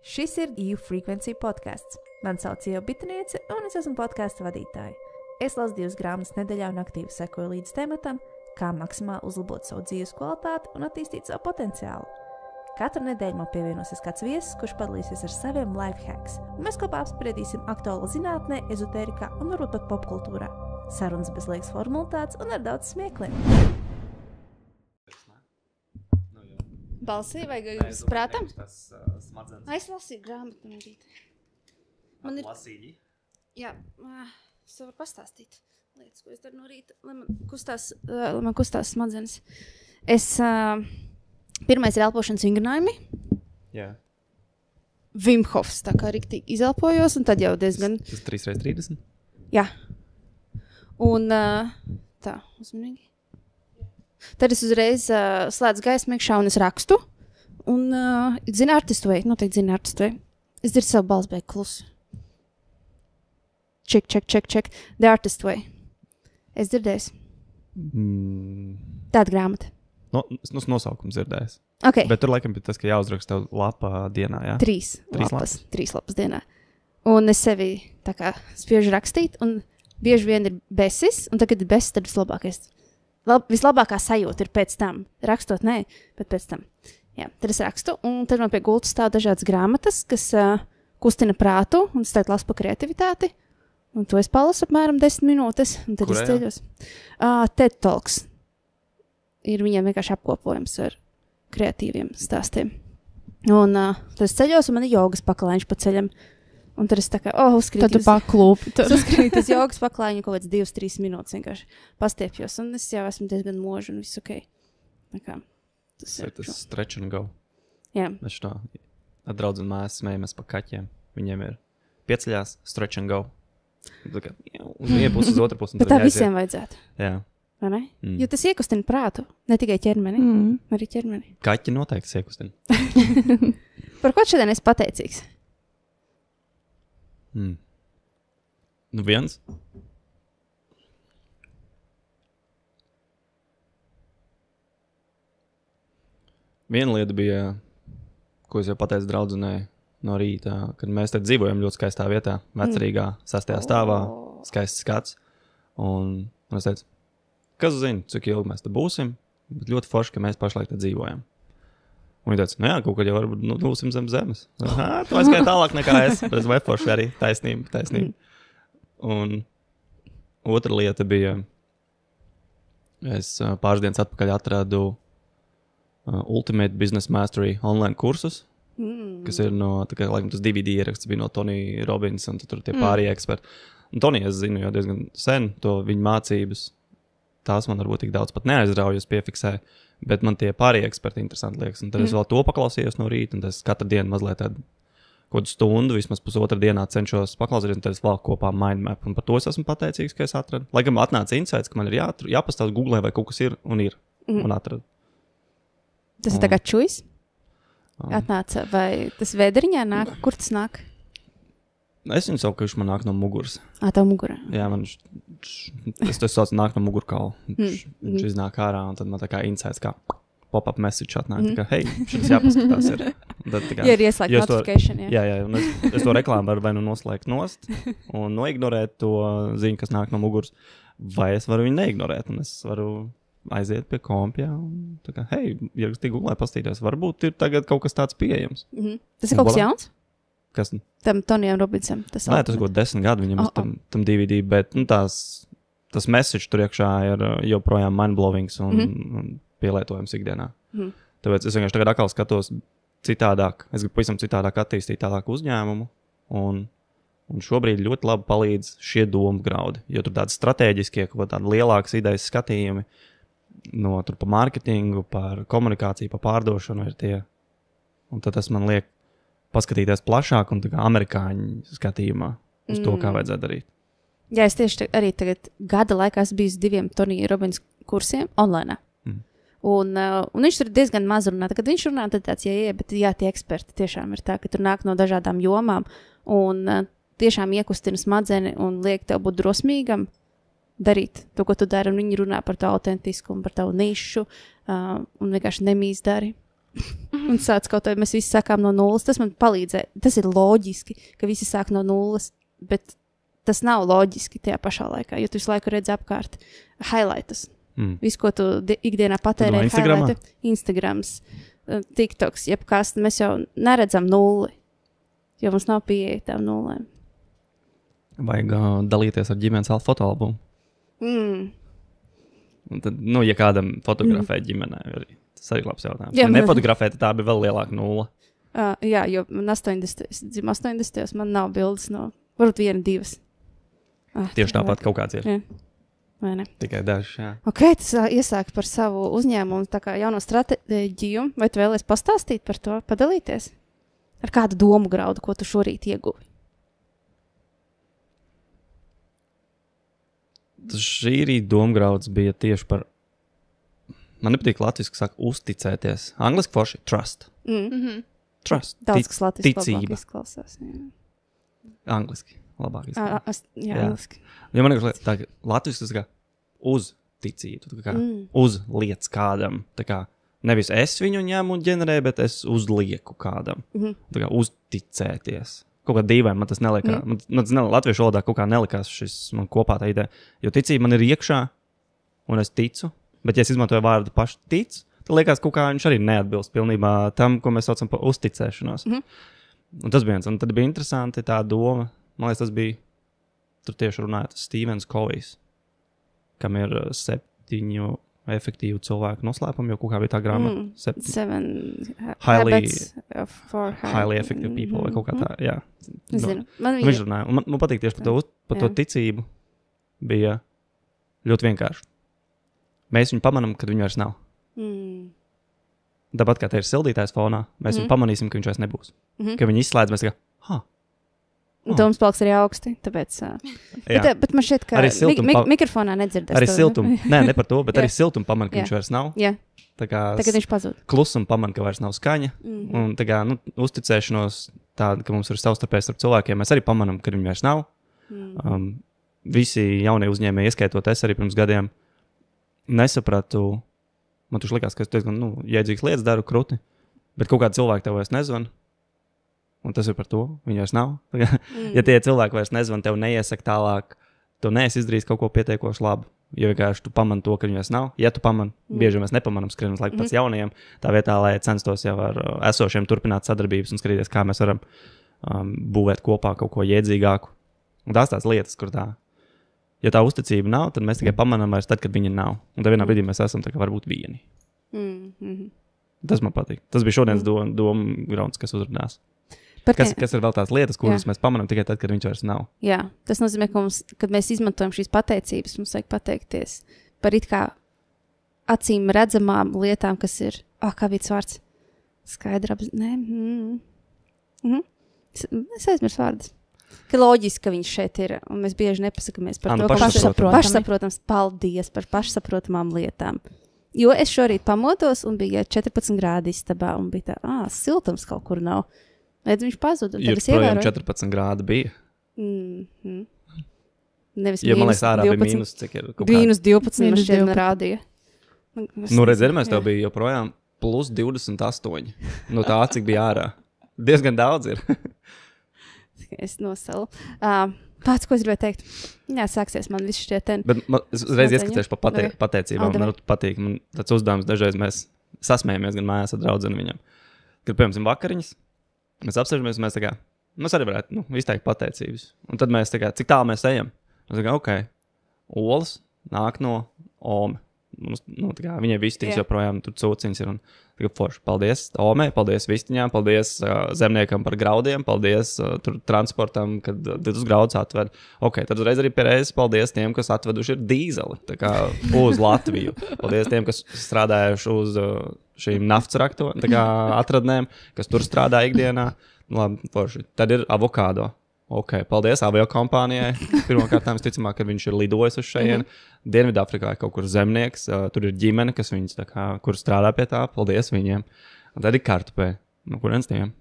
Šis ir EU Frequency podcasts. Man sauc Ieva Bitaniece, un es esmu podkasta vadītāja. Es lasu 2 grāmatas nedēļā un aktīvi sekoju līdz tematam, kā maksimāli uzlabot savu dzīves kvalitāti un attīstīt savu potenciālu. Katru nedēļu man pievienosies kāds viesis, kurš padalīsies ar saviem life hacks, un mēs kopā apspriedīsim aktuālo zinātnē, ezotērikā un varbūt pat popkultūrā. Sarunas bez liekas formalitātes un ar daudz smiekliem. Balsī vai jūs prātam? Es lasīju grāmatu no rīta. Man ir lasīji? Jā, es varu pastāstīt lietas, ko es daru no rīta, lai man kustās smadzenes. Pirmais ir elpošanas vingrinājumi. Jā. Wim Hofs, tā kā riktīgi izelpojos, un tad jau diezgan... Tas 3x30? Jā. Un tā, uzmanīgi. Tad es uzreiz slēdzu gaismu iekšā un es rakstu. Un, zini, artist way, noteikti zini artist way. Es dzirdu savu balsi beig klusu. Check. The artist way. Es dzirdēju. Tāda grāmata. Es nosaukums dzirdējis. Okay. Bet tur laikam bija tas, ka jāuzraksta tev lapā dienā, jā? 3 lapas dienā. Un es sevi tā kā spiežu rakstīt, un bieži vien ir besis, un tagad ir besis, tad vislabākā sajūta ir pēc tam. Rakstot, nē, bet pēc tam. Jā, tad es rakstu, un tad man pie gultas stāv dažādas grāmatas, kas kustina prātu, un es tagad lasu par kreativitāti. Un to es palasu apmēram 10 minūtes, un tad es ceļos. TED Talks. Ir viņiem vienkārši apkopojums ar kreatīviem stāstiem. Un tad es ceļos, un man ir jogas paklājiņš pa ceļam. Un tad es tā kā, uzkrīt. Tad tu paklūpi. Es uzkrīt uz jogas paklājiņu kaut kāds 2-3 minūtes vienkārši pastiepjos. Un es jau esmu diezgan moža un viss ok. Tā kā tas ir. Tas stretch and go. Jā. Mēs tā ar draudzeni mēs smējamies pa kaķiem. Viņiem ir pieceļās, stretch and go. Tā kā uz vienu pusi, uz otru pusi. Bet tā visiem vajadzētu. Jā. Vai ne? Jo tas iekustina prātu, ne tikai ķermeni. Arī ķermeni. Kaķi noteikti iekustina. Par ko šodien esi pateicīgs? Nu viens. Viena lieta bija, ko es jau pateicu draudzenei no rīta, kad mēs te dzīvojam ļoti skaistā vietā, vecerīgā, 6. stāvā, skaists skats. Un es teicu, kas zina, cik ilgi mēs te būsim, bet ļoti forši, ka mēs pašlaik te dzīvojam. Un viņa teica, nu jā, kaut kad jau varbūt būsim zem zemes. Tu aizskai tālāk nekā es, bet es vai forši arī taisnība. Un otra lieta bija, es pāris dienas atpakaļ atradu Ultimate Business Mastery online kursus, kas ir no, tā kā laikam tas DVD ieraksts bija no Tony Robbins, un tur tie pārējie eksperti. Un Tony es zinu jau diezgan sen, to viņa mācības, tās man varbūt tik daudz pat neaizraujas piefiksē, bet man tie pārējie eksperti interesanti liekas. Un tad es vēl to paklausījos no rīta, un es katru dienu mazliet tādu kaut stundu, vismaz pusotru dienā cenšos paklausīties, un tad es valku kopā mindmap. Un par to es esmu pateicīgs, ka es atradu. Laikam atnāca insights, ka man ir jāpastāst Googlē, vai kaut kas ir, un ir, un atradu. Tas ir tā kā čujs? Atnāca, vai tas vēderiņā nāk? Kur tas nāk? Es viņu saucu, ka viņš man nāk no muguras. Tev mugurā. Jā, es to saucu nāk no mugurkaula. Viņš iznāk ārā, un tad man tā kā insights, kā pop-up message atnāk. Tā kā, hei, šis jāpaskatās ir. Tad, kā, ja ir ieslēgt notification, jā. Jā, un es to reklāmu varu vai nu noslēgt nost, un noignorēt to ziņu, kas nāk no muguras, vai es varu viņu neignorēt, un es varu aiziet pie kompjā, un tā kā, hei, ierakstīt Google, pastīties, varbūt ir tagad kaut kas tāds pieejams. Tas ir kaut kas jauns? Kas? Tam Tonijam Robinsam. Tas kaut 10 gadu viņam tam DVD, bet tas message tur iekšā ir joprojām mindblowings un pielietojams ikdienā. Tāpēc es vienkārši tagad atkal skatos citādāk. Es gribu pavisam citādāk attīstīt tālāk uzņēmumu, un šobrīd ļoti labi palīdz šie domu graudi, jo tur tādi strateģiskie, kaut tādi lielākas idejas skatījumi no tur pa mārketingu, par komunikāciju, pa pārdošanu ir tie. Un tad tas man liek paskatīties plašāk un tā kā amerikāņu skatījumā uz to, kā vajadzētu darīt. Jā, es tieši arī tagad gada laikā esmu bijis 2 Tony Robbins kursiem online. Un viņš tur diezgan maz runā. Kad viņš runā, tad tāds, bet tie eksperti tiešām ir tā, ka tur nāk no dažādām jomām un tiešām iekustina smadzeni un liek tev būt drosmīgam darīt to, ko tu dari, un viņi runā par to autentiskumu, par tavu nišu, un vienkārši nemīst dari. Un sāc kaut kā, mēs visi sākām no nulles. Tas man palīdzēja. Tas ir loģiski, ka visi sāk no nulles, bet tas nav loģiski tajā pašā laikā, jo tu visu laiku redzi apkārt highlightus. Visu, ko tu ikdienā patērē, ir Instagrams, TikToks, jebkas, mēs jau neredzam nulli, jo mums nav pieeja tām nullēm. Vajag dalīties ar ģimenes fotoalbumu. Un tad, ja kādam fotografē ģimenē, tas arī labs jautājums. Ja nefotografē, tad tā bija vēl lielāka nulle. Jā, jo man 80. Man nav bildes no, varbūt 1, 2. Tieši tāpat kaut kāds ir. Jā. Vai ne? Tikai dažs, jā. Ok, tas iesāk par savu uzņēmumu, tā kā jauno stratēģiju. Vai tu vēlies pastāstīt par to, padalīties? Ar kādu domu graudu, ko tu šorīt ieguvi? Šī rīta domgrauds bija tieši par, man nepatīk latviski saka, uzticēties. Angliski forši, trust. Trust. Daudz, kas latviski ticība. labāk izklausās. Jā. Angliski labāk izklausās. Jā, angliski. Jo man liekas, tā latviski tas kā uz ticību, tā kā uzliec kādam. Tā kā nevis es viņu ņemu un ģenerēju, bet es uzlieku kādam. Tā kā uzticēties. Kaut kā dīvaini, man tas nelikās. Man tas latviešu valodā kaut kā nelikās šis man kopā tā ideja. Jo ticība man ir iekšā, un es ticu, bet ja es izmantoju vārdu paši tic, tad liekas, kaut kā viņš arī neatbilst pilnībā tam, ko mēs saucam par uzticēšanos. Un tas bija viens, un tad bija interesanti tā doma. Man liekas, tas bija, tur tieši runājot, Stevens Covejs, kam ir 7 efektīvu cilvēku noslēpumu, jo kaut kā bija tā grāmata. 7 highly effective people, vai kaut kā tā, jā. Zinu. Viņš runāja, un man patīk tieši par to ticību bija ļoti vienkārši. Mēs viņu pamanām, kad viņu vairs nav. Tāpat kā te ir sildītājs fonā, mēs viņu pamanīsim, ka viņš vairs nebūs. Ka viņi izslēdz, mēs kā, Domas palks arī augsti, tāpēc... bet man šķiet, ka mikrofonā nedzirdēs. Arī siltumu, ne par to, bet arī siltumu paman, ka viņš vairs nav. Jā, tagad viņš pazūd. Klusumu paman, ka vairs nav skaņa. Un tā kā, uzticēšanos tāda, ka mums ir savstarpēji starp cilvēkiem, mēs arī pamanam, ka viņi vairs nav. Visi jaunie uzņēmēji, ieskaitot es arī pirms gadiem, nesapratu, man tuši likās, ka es diezgan, jēdzīgas lietas daru kruti, bet kaut kādi cilvēki tev vairs nezvan. Un tas ir par to, viņi vairs nav. Ja tie cilvēki vairs nezvan, tev neiesaka tālāk, tu neesi izdarījis kaut ko pietiekoši labu. Jo vienkārši tu pamani to, ka viņi vairs nav. Ja tu pamani, bieži mēs nepamanam skrienam laiku pēc jaunajiem, tā vietā, lai censtos jau ar esošiem turpināt sadarbības un skatīties, kā mēs varam būvēt kopā kaut ko jēdzīgāku. Un tās lietas, kur tā. Ja tā uzticība nav, tad mēs tikai pamanām vairs tad, kad viņa nav. Un tad vienā brīdī mēs esam tā kā varbūt vieni. Tas man patīk. Tas bija šodienas domu grauds, kas uzrunās. Kas ir vēl tās lietas, kuras mēs pamanām tikai tad, kad viņš vairs nav? Jā, tas nozīmē, ka kad mēs izmantojam šīs pateicības, mums vajag pateikties par it kā acīm redzamām lietām, kas ir, kā bija tas vārds? Skaidra, Es aizmirsu vārdus. Ka loģiski, ka viņš šeit ir, un mēs bieži nepasakamies par to, ka pašsaprotams, paldies par pašsaprotamām lietām. Jo es šorīt pamodos un bija 14 grādi istabā, un bija tā, siltums kaut kur nav. Redz, viņš pazuda. Jo projām 14 grādi bija. Nevis ja man liekas, ārā bija mīnus, cik ir? Mīnus 12 man šķiet rādīja. Redz, mēs tev bija joprojām plus 28. No tā, cik bija ārā. Diezgan daudz ir. Es nosalu. Pats, ko es gribēju teikt? Jā, sāksies man viss šķiet ten. Bet es reiz ieskatīšu pa pateicībām. Man patīk, man tāds uzdevums dažreiz mēs sasmējamies gan mājās ar draudzeni viņam. Kad, piemēram, vakariņas, mēs apsēžamies, mēs tā kā, mēs arī varētu, izteikt pateicības. Un tad mēs tā kā, cik tālu mēs ejam? Mēs tā kā, ok, olas nāk no Ome. Tā kā, viņai vistiņas joprojām tur cūciņas ir. Un tā kā forši, paldies Omei, paldies vistiņām, paldies zemniekam par graudiem, paldies tur transportam, kad uz graudus atved. Ok, tad uzreiz arī pierēzes paldies tiem, kas atveduši ir dīzeli, tā kā uz Latviju. Paldies tiem, kas strādājuši uz šīm naftas atradnēm, kas tur strādā ikdienā. Labi, forši. Tad ir avokādo. Ok, paldies aviokompānijai. Pirmkārt, visticamāk, kad viņš ir lidojis uz šejienu. Dienvidāfrikā ir kaut kur zemnieks, tur ir ģimene, kas viņus kur strādā pie tā. Paldies viņiem. Un tad ir kartupē. No kurienes tiem?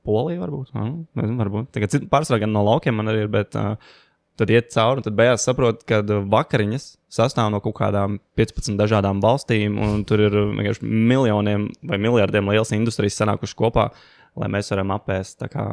Polija varbūt? Nezinu, varbūt. Tagad pārsvarā gan no laukiem man arī ir, bet tad iet cauri, un tad beigās saprot, ka vakariņas sastāv no kaut kādām 15 dažādām valstīm, un tur ir vienkārši miljoniem vai miljardiem lielas industrijas sanākuši kopā, lai mēs varam apēst tā kā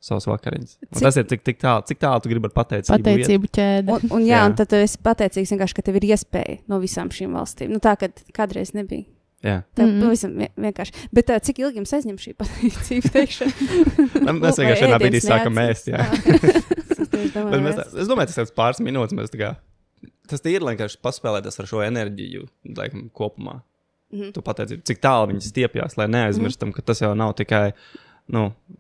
savas vakariņas. Tas ir cik tālu tu gribi ar pateicību ķēde. Un tad tu esi pateicīgs vienkārši, ka tev ir iespēja no visām šīm valstīm. Nu tā, kad kādreiz nebija. Jā. Tā pavisam vienkārši. Bet cik ilgi jums aizņem šī pateicība teikšana? Mēs vienkārši vienā brīdī sākam ēst, jā. Es domāju, tas ir pāris minūtes. Mēs tā kā, tas ir vienkārši paspēlēties ar šo enerģiju, laikam, kopumā. Tu pateici, cik tālu viņi stiepjās, lai neaizmirstam, ka tas jau nav tikai,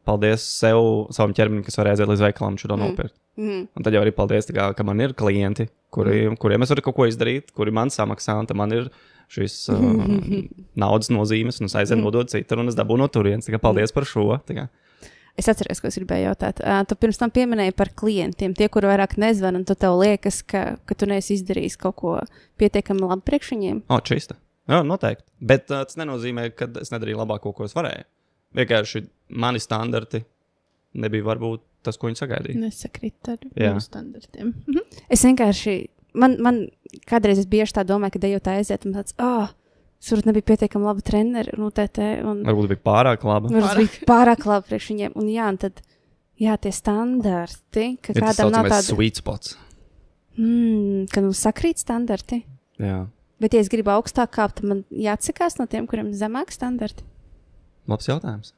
paldies savam ķermenim, kas var aiziet līdz veikalam šo nopirkt. Un tad jau arī paldies, kā, ka man ir klienti, kuriem es varu kaut ko izdarīt, kuri man samaksā, un tad man ir šīs naudas nozīmes, un es aizēju nodot citur, un es dabūju no turienes. Tā kā paldies par šo. Es atceros, ko es gribēju jautāt. Tu pirms tam pieminēji par klientiem, tie, kuri vairāk nezvan, un tu tev liekas, ka tu neesi izdarījis kaut ko pietiekami labi priekš viņiem. Čista. Jā, noteikti. Bet tas nenozīmē, ka es nedarīju labāko, ko es varēju. Vienkārši mani standarti nebija varbūt tas, ko viņi sagaidīja. Nesakrīt ar mūsu standartiem. Es vienkārši, man kādreiz es bieži tā domāju, ka dejot aiziet, un tāds, es varbūt nebija pietiekami laba treneri, Varbūt bija pārāk laba. Varbūt bija pārāk laba priekš viņiem, un tad, tie standarti, ka kādam nav tāda... sweet spots. Ka sakrīt standarti. Jā. Bet, ja es gribu augstāk kāpt, tad man jāatsakās no tiem, kuriem zemāk standarti. Labs jautājums.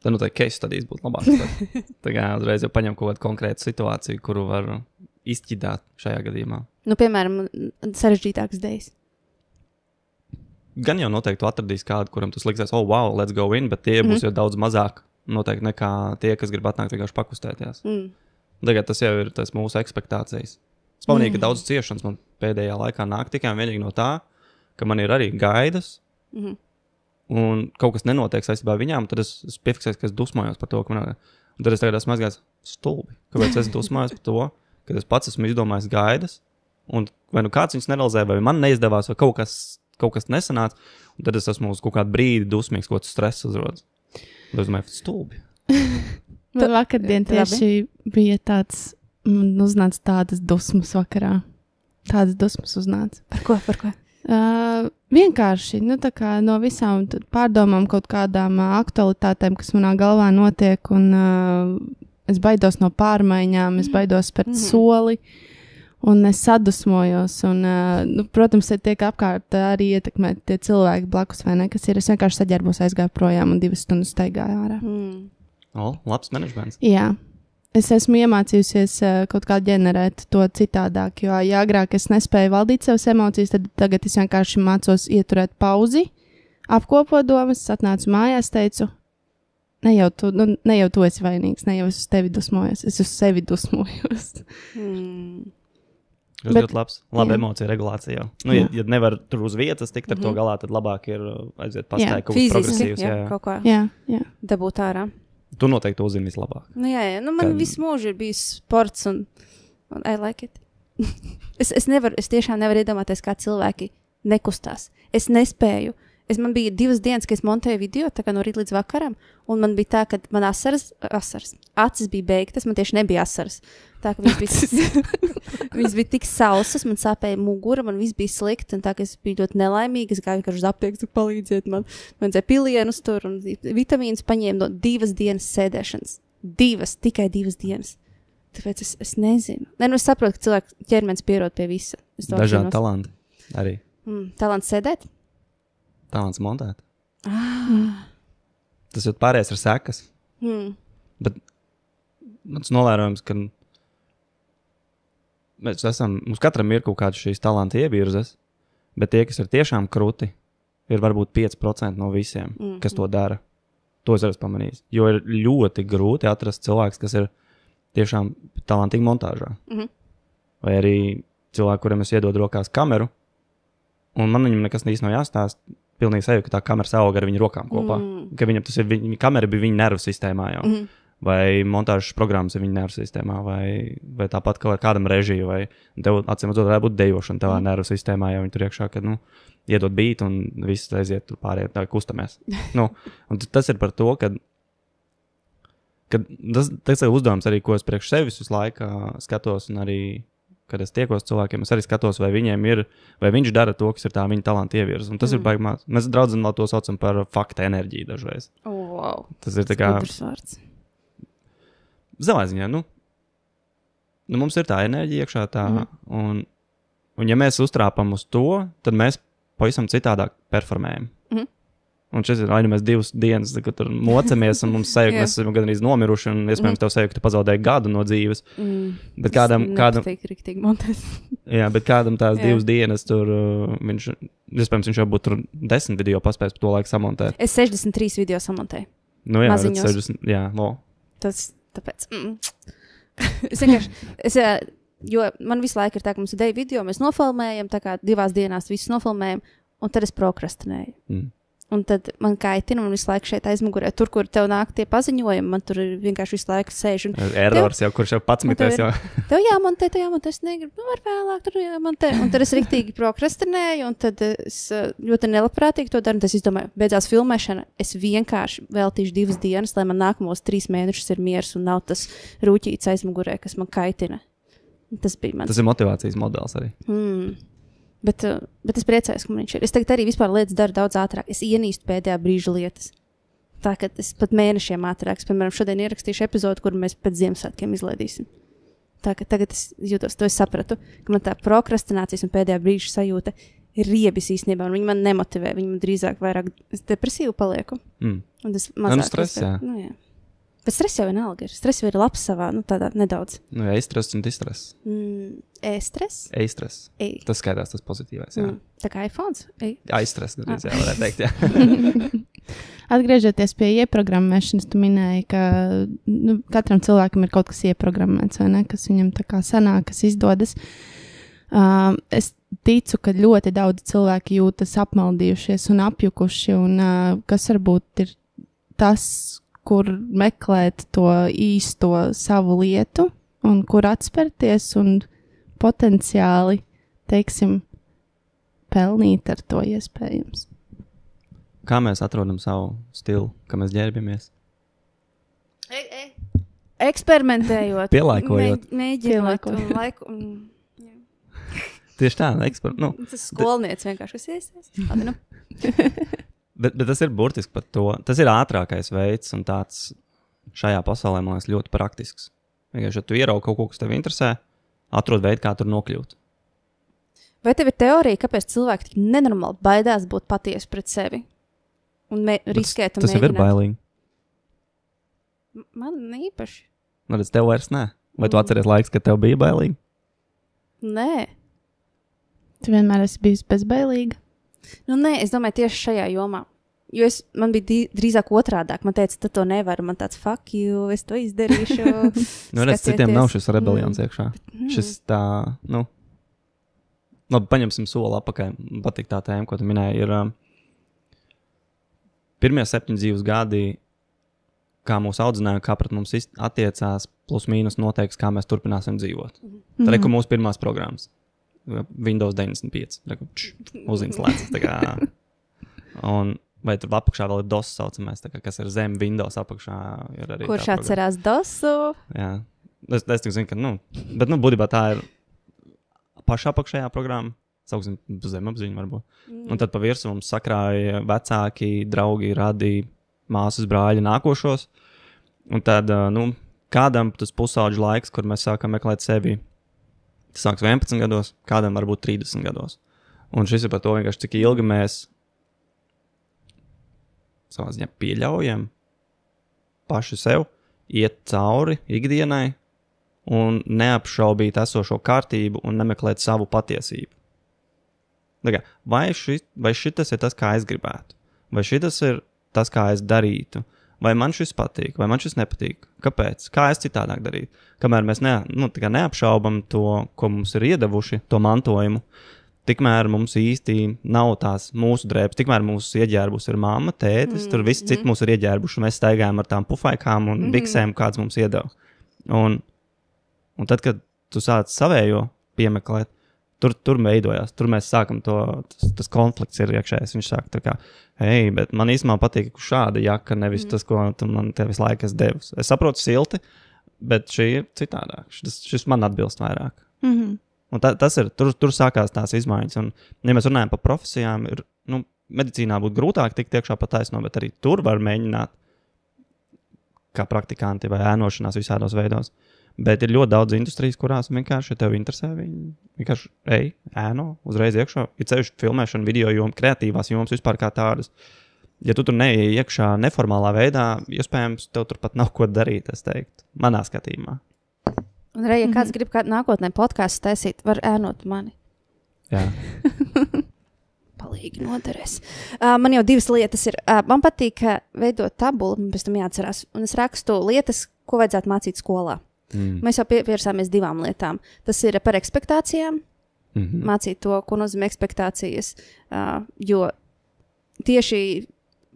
Tad noteikti case studijas būtu labāks. Tā kā uzreiz jau paņem kaut kādu konkrētu situāciju, kuru var izķidāt šajā gadījumā. Piemēram, sarežģītākas idejas. Gan jau noteikti tu atradīs kādu, kuram tas liksies, wow, let's go in, bet tie būs jau daudz mazāk noteikti nekā tie, kas grib atnākt vienkārši pakustēties. Tagad tas jau ir tas mūsu ekspektācijas. Es pamanīju, ka daudz ciešanas man pēdējā laikā nāk tikai un vienīgi no tā, ka man ir arī gaidas, un kaut kas nenotiek saistībā ar viņām, tad es piefiksēju, ka es dusmojos par to, ka man... Un tad es tagad esmu aizgājis stulbi. Kāpēc es dusmojos par to, ka es pats esmu izdomājis gaidas, un vai kāds viņus nerealizē, vai man neizdevās, vai kaut kas nesanāca, un tad es esmu uz kaut kādu brīdi dusmīgs, ko tas stress uzrodas. Tad es domāju, stulbi. Man vakardien tieši bija tāds... Man uznāca tādas dusmas vakarā. Tādas dusmas uznāca. Par ko? Vienkārši, tā kā no visām pārdomām kaut kādām aktualitātēm, kas manā galvā notiek, un es baidos no pārmaiņām, es baidos spērt soli, un es sadusmojos, un, protams, tiek apkārt arī ietekmēt tie cilvēki blakus, vai ne, kas ir, es vienkārši saģērbos, aizgāju projām un 2 stundas staigāju ārā. Labs menedžments. Jā. Es esmu iemācījusies kaut kā ģenerēt to citādāk, jo, ja agrāk es nespēju valdīt savas emocijas, tad tagad es vienkārši mācos ieturēt pauzi, apkopot domas, atnācu mājās, teicu, ne jau tu esi vainīgs, ne jau es uz tevi dusmojos, es uz sevi dusmojos. Tas ļoti labs. Laba emocija regulācija jau. Ja nevar tur uz vietas tikt ar to galā, tad labāk ir aiziet pastaigāt kaut kas progresīvs. Kaut kā dabūt ārā. Tu noteikti to zini vislabāk. Jā. Man visu mūžu ir bijis sports un I like it. es tiešām nevaru iedomāties, kā cilvēki nekustās. Es nespēju. Man bija 2 dienas, kad es montēju video, tā kā no rīta līdz vakaram, un man bija tā, ka man acis bija beigtas, man tieši nebija asaras. Tā, ka viņas bija tik sausas, man sāpēja mugura, man viss bija slikti, un tā, ka es biju ļoti nelaimīga, es gāju vienkārši uz aptieku, palīdziet man dzēja pilienus tur, un vitamīnus paņēmu no 2 dienas sēdēšanas. Tikai 2 dienas. Tāpēc es nezinu. Es saprotu, ka cilvēku ķermenis pierod pie visa. Dažādi talanti arī. Talants sēdēt? Talants montēt. Tas jau pārējais ir sekas. Bet mans novērojums, ka mums katram ir kaut kāds šīs talanta iebirzes, bet tie, kas ir tiešām kruti, ir varbūt 5% no visiem, kas to dara. To es arī pamanīju. Jo ir ļoti grūti atrast cilvēks, kas ir tiešām talantīgi montāžā. Vai arī cilvēki, kuriem es iedodu rokās kameru, un man viņam nekas īsti nav jāstāst, pilnīgi sajūta, ka tā kamera auga ar viņu rokām kopā. Ka viņam tas ir, kamera bija viņa nervu sistēmā jau. Vai montāžas programmas ir viņa nervu sistēmā, vai tāpat kā ar kādam režiju, vai tev, acīm redzot, varētu būt dejošana tavā nervu sistēmā, ja viņi tur iekšā, kad, iedod beat un viss aiziet tur pāriet, tā kustamies. Un tas ir par to, ka tas ir uzdevums arī, ko es priekš sevis visu laiku skatos, un arī, kad es tiekos cilvēkiem, es arī skatos, vai viņiem ir, vai viņš dara to, kas ir tā viņa talanta ievirza. Un tas ir baigmās. Mēs draudzam vēl to saucam par fakta enerģiju dažreiz. Wow. Tas ir tā kā... Zavā ziņā, mums ir tā enerģija iekšā tā, un ja mēs uztrāpam uz to, tad mēs pavisam citādāk performējam. Un šis ir, mēs 2 dienas, kad tur mocamies, un mums sajūta, ka mēs esam gan arī nomiruši, un iespējams tev sajūta, ka tu pazaudēji gadu no dzīves. Bet kādam jā, bet kādam tās 2 dienas tur, iespējams, viņš jau būtu tur 10 video paspējis par to laiku samontēt. Es 63 video samontēju. Nu jā, maziņos. 60, jā, Tas tāpēc. Es vienkārši, jo man visu laiku ir tā, ka mums ir 2 video, mēs nofilmējam, tā kā 2 dienās visus nofilmējam, un tad es prokrastinēju. Un tad man kaitina, un visu laiku šeit aizmugurē, tur, kur tev nāk tie paziņojumi, man tur vienkārši visu laiku sēž. Errors jau, kurš jau 11. jau. Tev jāmontē, es negribu, var vēlāk, tur jāmontē. Un tad es riktīgi prokrastinēju, un tad es ļoti nelabprātīgi to daru. Un tas, es domāju, beidzās filmēšana, es vienkārši veltīšu 2 dienas, lai man nākamos 3 mēnešus ir miers un nav tas rūķīts aizmugurē, kas man kaitina. Tas bija mans. Tas ir motivācijas modelis arī. Bet es priecājos, ka man viņš ir. Es tagad arī vispār lietas daru daudz ātrāk. Es ienīstu pēdējā brīža lietas. Tā, ka es pat mēnešiem ātrāk. Es, piemēram, šodien ierakstīšu epizodu, kuru mēs pēc Ziemassvētkiem izlaidīsim. Tā, ka tagad es jūtos, to es sapratu, ka man tā prokrastinācijas un pēdējā brīža sajūta ir riebis īstenībā, un viņi man nemotivē. Viņi man drīzāk vairāk depresīvu palieku. Un tas mazāk. Stress, jā. Jā. Bet stress jau vienalga ir. Stress jau ir labs savā, tādā nedaudz. E-stress un distress. E-stress? E-stress. Tas skaitās tas pozitīvais, jā. Tā kā iPhones? A-stress, gadījumā, jā, varētu teikt, jā. Atgriežoties pie ieprogrammēšanas, tu minēji, ka katram cilvēkam ir kaut kas ieprogrammēts, vai ne? Kas viņam tā kā sanāk, kas izdodas. Es ticu, ka ļoti daudz cilvēki jūtas apmaldījušies un apjukuši, un kas varbūt ir tas, kur meklēt to īsto savu lietu un kur atspērties un potenciāli, teiksim, pelnīt ar to iespējams. Kā mēs atrodam savu stilu, kā mēs ģērbjamies? Eksperimentējot. Pielaikojot. Mēģinot. Tieši tā, Tas skolnieks vienkārši, kas iesies. Bet tas ir burtiski par to. Tas ir ātrākais veids un tāds šajā pasaulē, man liekas, ļoti praktisks. Vienkārši, ja tu ieraugi kaut ko, kas tev interesē, atrod veidu, kā tur nokļūt. Vai tev ir teorija, kāpēc cilvēki tik nenormāli baidās būt patiesi pret sevi? Un riskēt un tas jau ir bailīgi. Man īpaši. Redz, tev vairs nē. Vai tu atceries laiks, kad tev bija bailīgi? Nē. Tu vienmēr esi bijis bezbailīga? Nē, es domāju tieši šajā jomā. Jo man bija drīzāk otrādāk. Man teica, tu to nevari. Man tāds, fuck you, es to izdarīšu. Redz, citiem nav šis rebelions iekšā. Šis tā, labi, paņemsim soli apakaļ. Patīk tā tēma, ko tu minēji, ir pirmie 7 dzīves gadi, kā mūsu audzināja, kā pret mums attiecās, plus mīnus noteikts, kā mēs turpināsim dzīvot. Tā reku mūsu pirmās programmas. Windows 95. Uziņas lēcas. Un vai tur apakšā vēl ir DOS saucamais, kas ir zem Windows apakšā. Kurš atcerās DOSu? Jā. Es tik zinu, ka, bet, būtībā tā ir pašā apakšējā programma. Sauksim zemapziņu varbūt. Un tad pa virsu mums sakrāja vecāki, draugi, radi, māsas, brāļi nākošos. Un tad, kādam tas pusauģu laiks, kur mēs sākam meklēt sevi, tas sāks 11 gados, kādam varbūt 30 gados. Un šis ir par to vienkārši, cik ilgi mēs savā ziņā pieļaujam paši sev iet cauri ikdienai un neapšaubīt esošo kārtību un nemeklēt savu patiesību. Vai šitas ir tas, kā es gribētu? Vai šitas ir tas, kā es darītu? Vai man šis patīk, vai man šis nepatīk? Kāpēc? Kā es citādāk darītu? Kamēr mēs neapšaubam to, ko mums ir iedevuši, to mantojumu, tikmēr mums īsti nav tās mūsu drēbes, tikmēr mūsu ieģērbus ir mamma, tētis, tur visi citi mūs ir ieģērbuši, un mēs staigājam ar tām pufaikām un biksēm, kāds mums iedeva. Un tad, kad tu sāc savējo piemeklēt, tur veidojās. Tur mēs sākam tas konflikts ir iekšējais. Viņš saka tā kā, hei, bet man īstenībā patīk šāda jaka, nevis tas, ko tu man te visu laiku esi devis. Es saprotu silti, bet šī ir citādāk. Šis man atbilst vairāk. Un tas ir, tur sākās tās izmaiņas. Un, ja mēs runājam par profesijām, ir, medicīnā būtu grūtāk tikt iekšā pa taisno, bet arī tur var mēģināt kā praktikanti vai ēnošanās visādos veidos. Bet ir ļoti daudz industrijas, kurās vienkārši, ja tev interesē, viņi vienkārši ēno, uzreiz iekšā. Ir ceļš filmēšana, video joma, kreatīvās jomas vispār kā tādas. Ja tu tur neej iekšā neformālā veidā, iespējams, tev tur pat nav ko darīt, es teiktu, manā skatījumā. Un arī, ja kāds grib kādu nākotnē podkāstu taisīt, var ēnot mani. Jā. Palīgi noderēs. Man jau 2 lietas ir. Man patīk veidot tabulu, man pēc tam jāatcerās. Un es rakstu lietas, ko vajadzētu mācīt skolā. Mēs jau pievērsāmies 2 lietām. Tas ir par ekspektācijām. Mācīt to, ko nozīmē ekspektācijas. Jo tieši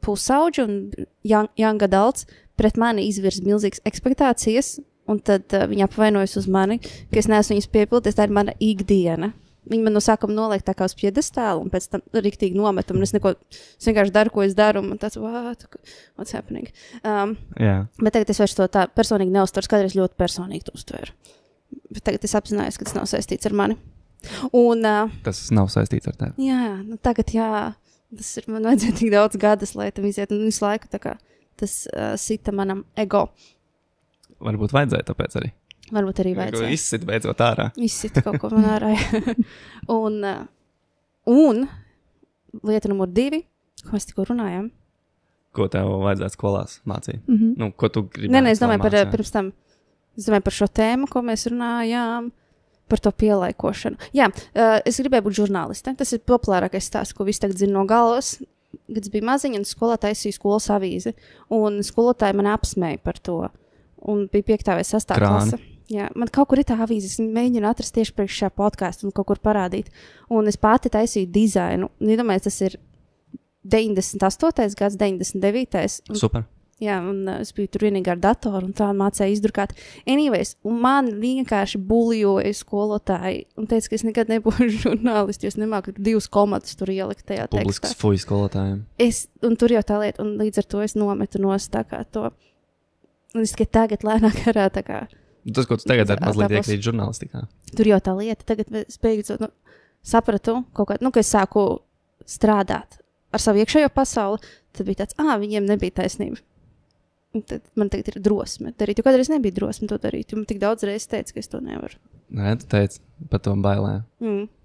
pusauģi un young adults pret mani izvirz milzīgas ekspektācijas. Un tad viņi apvainojas uz mani, ka es neesmu viņas piepildījis. Tā ir mana ikdiena. Viņi man no sākuma noliek tā kā uz piedestālu, un pēc tam riktīgi nomet, un es vienkārši daru, ko es daru, un tāds, what's happening? Bet tagad es vairs to tā personīgi neuztveru, kādreiz ļoti personīgi to uztveru. Bet tagad es apzinājos, ka tas nav saistīts ar mani. Un, tas nav saistīts ar tevi. Jā, tagad tas ir, man vajadzēja tik daudz gadus, lai tam iziet, un visu laiku tā kā tas sita manam ego. Varbūt vajadzēja tāpēc arī. Varbūt arī vajadzēja. Izsit beidzot ārā. Izsit kaut ko man ārā. un lieta numur 2, ko mēs tikko runājam. Ko tev vajadzētu skolās mācīt? Ko tu gribi? Nē, es domāju pirms tam. Es domāju par šo tēmu, ko mēs runājām, par to pielaikošanu. Jā, es gribēju būt žurnāliste. Tas ir populārākais stāsts, ko visi tagad zina no galvas. Kad es biju maziņa, un skolā taisīju skolas avīzi. Un skolotāji man apsmēja par to. Un bija 5. vai 6. klase. Jā, man kaut kur ir tā avīze, es mēģinu atrast tieši priekš šā podkāstu un kaut kur parādīt. Un es pati taisīju dizainu. Iedomājieties, tas ir 98. gads, 99. Super. Jā, un es biju tur vienīgi ar datoru un tā mācēju izdrukāt. Anyways, un man vienkārši bulijoja skolotāji un teica, ka es nekad nebūšu žurnālisti, jo es nemāku 2 komatus tur ielikt tajā tekstā. Publisks fuj skolotājiem. Un tur jau tā lieta, un līdz ar to es nometu nost tā kā to. Un es tikai tagad lēnāk arā tā kā. Tas, ko tu tagad ar mazliet iekrīt žurnālistikā. Tur jau tā lieta. Tagad es beidzot sapratu kaut kā, ka es sāku strādāt ar savu iekšējo pasauli, tad bija tāds, viņiem nebija taisnība. Un tad man tagad ir drosme darīt, jo kādreiz nebija drosme to darīt, jo man tik daudz reizes teica, ka es to nevaru. Nē, tu teici par to bailēm.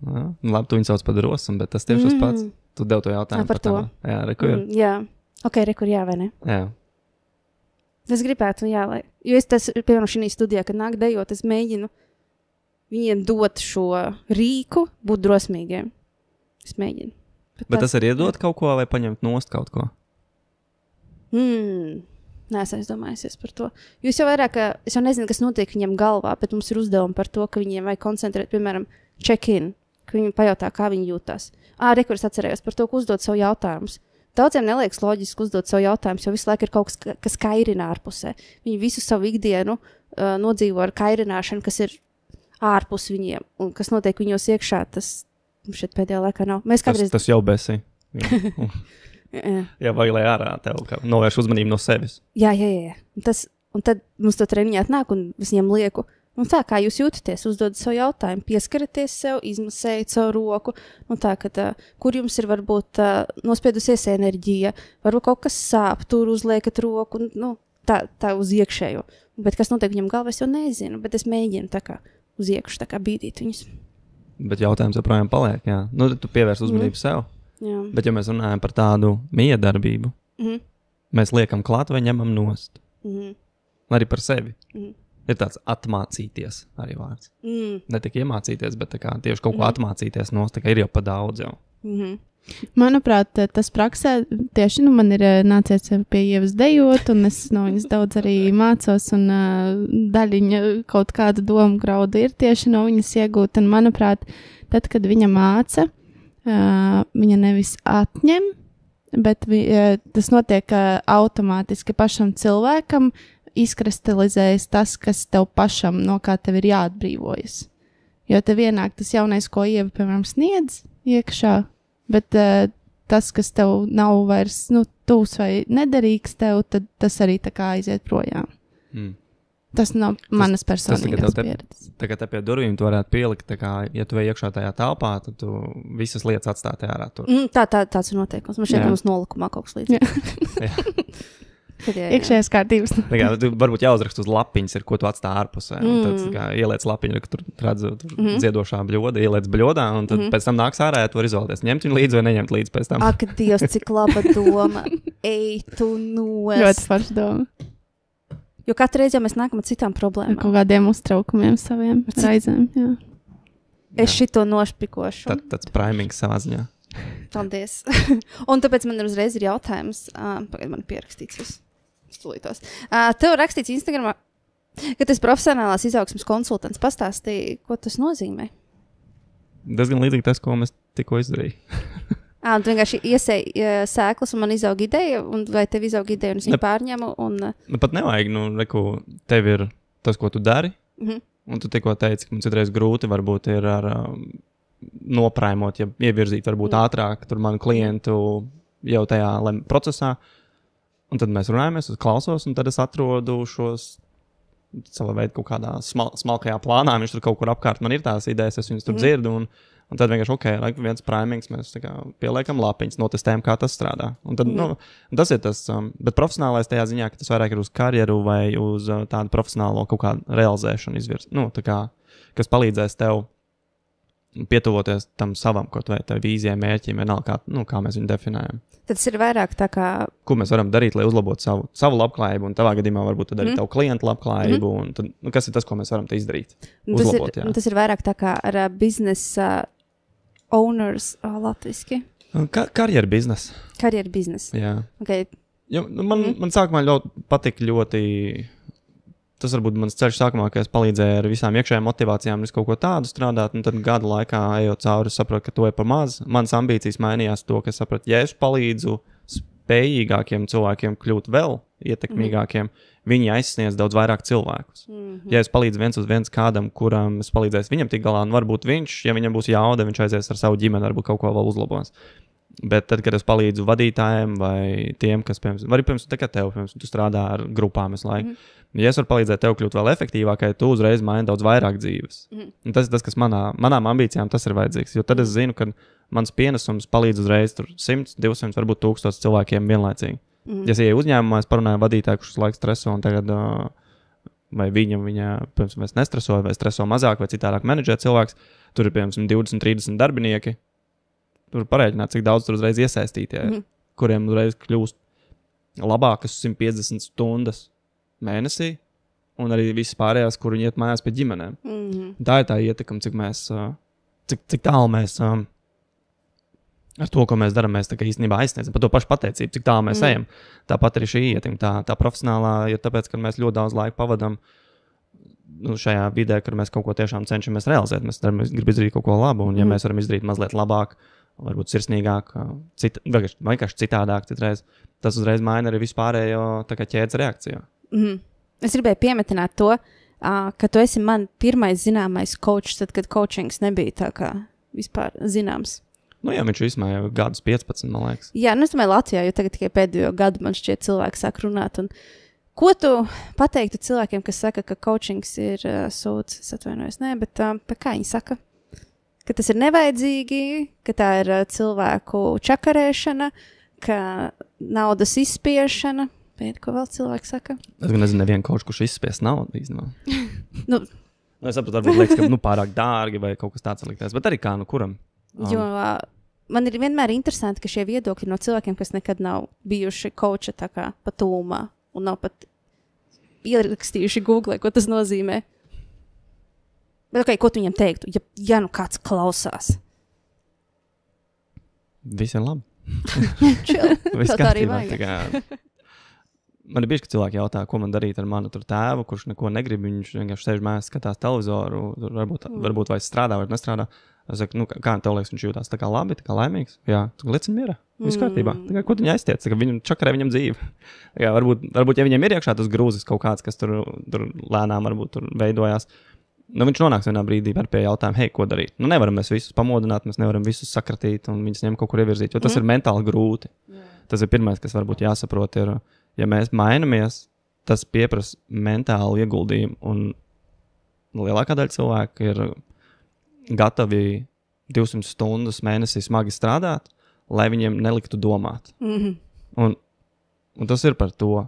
Labi, tu viņu sauc par drosmu, bet tas tieši tas pats. Tu dev to jautājumu par to. Jā, rekur ir. Jā, ok, rekur jā vai ne? Jā. Es gribētu, jo es tas, piemēram, šī studijā, kad nāk dejot, es mēģinu viņiem dot šo rīku, būt drosmīgiem. Es mēģinu. Bet tas ir iedot kaut ko vai paņemt nost kaut ko? Nē, es domāju par to. Jo es jau nezinu, kas notiek viņiem galvā, bet mums ir uzdevumi par to, ka viņiem vajag koncentrēt, piemēram, check-in, ka viņi pajautā, kā viņi jūtās. Rekurs atcerējos par to, ka uzdot savu jautājumus. Daudziem neliekas loģiski uzdot savu jautājumu, jo visu laiku ir kaut kas kairina ārpusē. Viņi visu savu ikdienu nodzīvo ar kairināšanu, kas ir ārpus viņiem un kas notiek viņos iekšā. Tas šeit pēdējā laikā nav. Tas jau besi. Jā, vajag, lai ārā tev novērš uzmanību no sevis. Jā. Un tad mums to treniņā atnāk un es viņiem lieku. Un tā, kā jūs jūtaties, uzdodat savu jautājumu, pieskaraties sev, izmasējat savu roku, un tā, ka kur jums ir varbūt nospiedusies enerģija, varbūt kaut kas sāp, tur uzliekat roku, tā uz iekšējo. Bet kas notiek viņam galvā, es jau nezinu, bet es mēģinu tā kā uz iekšu, tā kā bīdīt viņus. Bet jautājums joprojām paliek, jā. Tu pievērs uzmanību sev. Jā. Bet ja mēs runājam par tādu miedarbību, mēs liekam klāt vai ņemam nost. Arī par sevi. Ir tāds atmācīties arī vārds. Ne tik iemācīties, bet tieši kaut ko atmācīties nost, ir jau pa daudz jau. Manuprāt, tas praksē tieši man ir nācies pie Ievas dejot, un es no viņas daudz arī mācos, un daļiņa kaut kāda domu graudu ir tieši no viņas iegūt, un manuprāt, tad, kad viņa māca, viņa nevis atņem, bet tas notiek automātiski pašam cilvēkam, izkristalizējas tas, kas tev pašam, no kā tev ir jāatbrīvojas. Jo tev ienāk tas jaunais, ko Ieva, piemēram, sniedz iekšā, bet tas, kas tev nav vairs tūs vai nederīgs tev, tad tas arī tā kā aiziet projām. Tas nav manas personīgās pieredzes. Tagad te pie durvīm tu varētu pielikt, tā kā, ja tu ej iekšā tajā telpā, tad tu visas lietas atstāt ārā tur. Tāds ir noteikums. Man šeit mums nolikumā kaut kas līdzīgs. Iekšējās kārtības. Tu varbūt jāuzrakst uz lapiņas, ko tu atstāj ārpusē. Tad ieliec lapiņu, ka tur redz dziedošā bļoda, ieliec bļodā, un tad pēc tam nāks ārā, ja tu vari izvēlēties, ņemt viņu līdzi vai neņemt līdzi pēc tam. Ak, Dievs, cik laba doma. Ej, tu nost. Ļoti forša doma. Jo katru reizi jau mēs nākam ar citām problēmām. Ar kaut kādiem uztraukumiem saviem raizēm, jā. Es šito nošpikošu. Tāds primings savā ziņā. Paldies. Un tāpēc man uzreiz ir jautājums. Pagaid, man pierakstīts viss. Stulītos. Tev rakstīts Instagramā, ka tas profesionālās izaugsmes konsultants. Pastāstīja, ko tas nozīmē? Diezgan līdzīgi tas, ko mēs tikko izdarīja. Tu vienkārši iesēji sēklas un man izauga ideja, vai tev izauga ideja un es viņu pārņemu? Pat nevajag, tev ir tas, ko tu dari, un tu tikko teici, ka man citreiz grūti varbūt ir ar noprājumot, ja ievirzīt varbūt ātrāk tur manu klientu jau tajā procesā, un tad mēs runājamies, es klausos, un tad es atrodu šos savā veidā kaut kādā smalkajā plānā, viņš tur kaut kur apkārt man ir tās idejas, es viņas tur dzirdu, un tad vienkārši, viens primings, mēs tā kā pieliekam lapiņas, notestējam, kā tas strādā. Un tad, tas ir tas, bet profesionālais tajā ziņā, ka tas vairāk ir uz karjeru vai uz tādu profesionālo kaut kādu realizēšanu izvirs. Tā kā, kas palīdzēs tev pietuvoties tam savam, kaut vai tai vīzijai, mērķim, vienalga, kā mēs viņu definējam. Tad tas ir vairāk tā kā... Ko mēs varam darīt, lai uzlabotu savu labklājību, un tavā gadījumā varbūt tad arī tavu klientu labklājību, un tad, kas ir tas, ko mēs varam te izdarīt? Uzlabot, tas ir vairāk tā kā ar biznesa owners latviski. Karjeru biznesa. Karjeru biznesa. Jā. Okay. Jo, man sākumā patika ļoti... Tas varbūt mans ceļš sākumā, ka es palīdzēju ar visām iekšējām motivācijām, kaut ko tādu strādāt, un tad gada laikā ejot cauri, sapratu, ka to ir par maz. Manas ambīcijas mainījās to, ka sapratu, ja es palīdzu spējīgākiem cilvēkiem kļūt vēl ietekmīgākiem, viņi aizsniedz daudz vairāk cilvēkus. Ja es palīdzu viens uz viens kādam, kuram es palīdzēšu viņam tik galā, un varbūt viņš, ja viņam būs jauda, viņš aizies ar savu ģimeni, varbūt kaut ko vēl uzlabos. Bet tad, kad es palīdzu vadītājiem vai tiem, kas, piemēram, tā kā tev, tu strādā ar grupām visu laiku, ja es varu palīdzēt tev kļūt vēl efektīvākai, tu uzreiz maini daudz vairāk dzīves. Un tas ir tas, kas manām ambīcijām tas ir vajadzīgs, jo tad es zinu, ka mans pienesums palīdz uzreiz 100, 200, varbūt 1000 cilvēkiem vienlaicīgi. Ja es ieju uzņēmumā, es parunāju vadītāju, kurš laiku streso, un tagad vai viņa, piemēram, nestresoja, vai streso mazāk, vai citādāk menedžē cilvēks, tur ir, piemēram, 20, 30 darbinieki, tur parēķināt, cik daudz tur uzreiz iesaistītie, kuriem uzreiz kļūst labākas 150 stundas mēnesī, un arī visi pārējās, kur viņi iet mājās pie ģimenēm. Tā ir tā ietekme, cik tālu mēs ar to, ko mēs darām, mēs tā kā īstenībā aizsniedzam par to pašu pateicību, cik tālu mēs ejam. Tāpat arī šī ietekme, tā profesionālā ir tāpēc, ka mēs ļoti daudz laika pavadam šajā vidē, kur mēs kaut ko tiešām cenšamies realizēt. Mēs gribam izdarīt kaut ko labu, un ja mēs varam izdarīt mazliet labāk, varbūt sirsnīgāk, vienkārši citādāk citreiz, tas uzreiz maina arī vispārējo tā kā ķēdes reakciju. Es gribēju piemetināt to, ka tu esi man pirmais zināmais coachs, tad, kad coachings nebija tā kā vispār zināms. Jā, viņš vismaz jau gadus 15, man liekas. Jā, es domāju Latvijā, jo tagad tikai pēdējo gadu man šķiet cilvēki sāk runāt. Un ko tu pateiktu cilvēkiem, kas saka, ka coachings ir sūds? Es atvainojos, bet kā viņi saka? Ka tas ir nevajadzīgi, ka tā ir cilvēku čakarēšana, ka naudas izspiešana. Pēc ko vēl cilvēki saka? Es gan nezinu, nevienu kaut kurš izspies naudu īstenībā. Es saprotu, varbūt liekas, ka pārāk dārgi vai kaut kas tāds likties, bet arī kā, kuram? Jo man ir vienmēr interesanti, ka šie viedokļi no cilvēkiem, kas nekad nav bijuši coacha tā kā pa tūmā un nav pat ierakstījuši Google, ko tas nozīmē. Bet ko tu viņam teiktu, ja kāds klausās? Viss ir labi. Viss tā arī vajag. Man ir bieži, ka cilvēki jautā, ko man darīt ar manu tēvu, kurš neko negrib. Viņš vienkārši sēž mājās, skatās televizoru, varbūt vai strādā, vai nestrādā. Es saku, kā tev liekas, viņš jūtās tā kā labi, tā kā laimīgs? Jā, tu liec viņam mierā, viss kārtībā. Ko tu viņu aiztiec? Viņam čakarē viņam dzīvi. Varbūt, ja viņam ir iekšā tas grūzis kaut kāds, kas tur lēnām varbūt tur veidojās, Nu, viņš nonāks vienā brīdī pie jautājuma, hei, ko darīt? Nu, nevaram mēs visus pamodināt, mēs nevaram visus sakratīt un viņus ņemt kaut kur ievirzīt, jo tas ir mentāli grūti. Tas ir pirmais, kas varbūt jāsaprot, ir, ja mēs mainamies, tas pieprasa mentālu ieguldījumu, un lielākā daļa cilvēku ir gatavi 200 stundas mēnesī smagi strādāt, lai viņiem neliktu domāt. Un tas ir par to.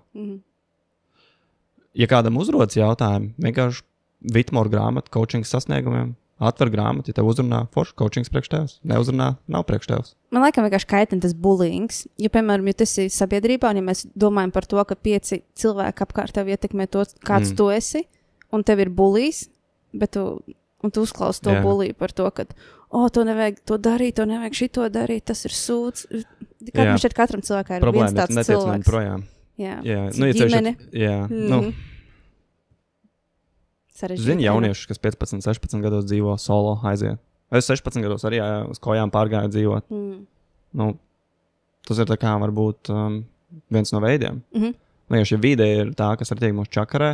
Ja kādam uzrodas jautājumi, vienkārši Vitmora grāmata coaching sasniegumiem, atver grāmatu, ja tev uzrunā forši coachings priekš tevs, neuzrunā, nav priekš tevs. Man laikam vienkārši kaitina tas bullyings. Ja, piemēram, ja tas ir sabiedrībā, un ja mēs domājam par to, ka 5 cilvēki apkārt tev ietekmē to, kāds tu esi, un tev ir bullijs, bet tu uzklausi to bulliju par to, ka, to nevajag to darīt, to nevajag šito darīt, tas ir sūds. Katram cilvēkam ir viens tāds cilvēks. Projām. Jā. Nu, ģimene. Nu, zini, jauniešus, kas 15, 16 gados dzīvo solo, aiziet. Es 16 gados arī uz kājām pārgāju dzīvot. Nu, tas ir tā kā varbūt viens no veidiem. Vienkārši, ja vide ir tā, kas ar tiek mūsu čakarē,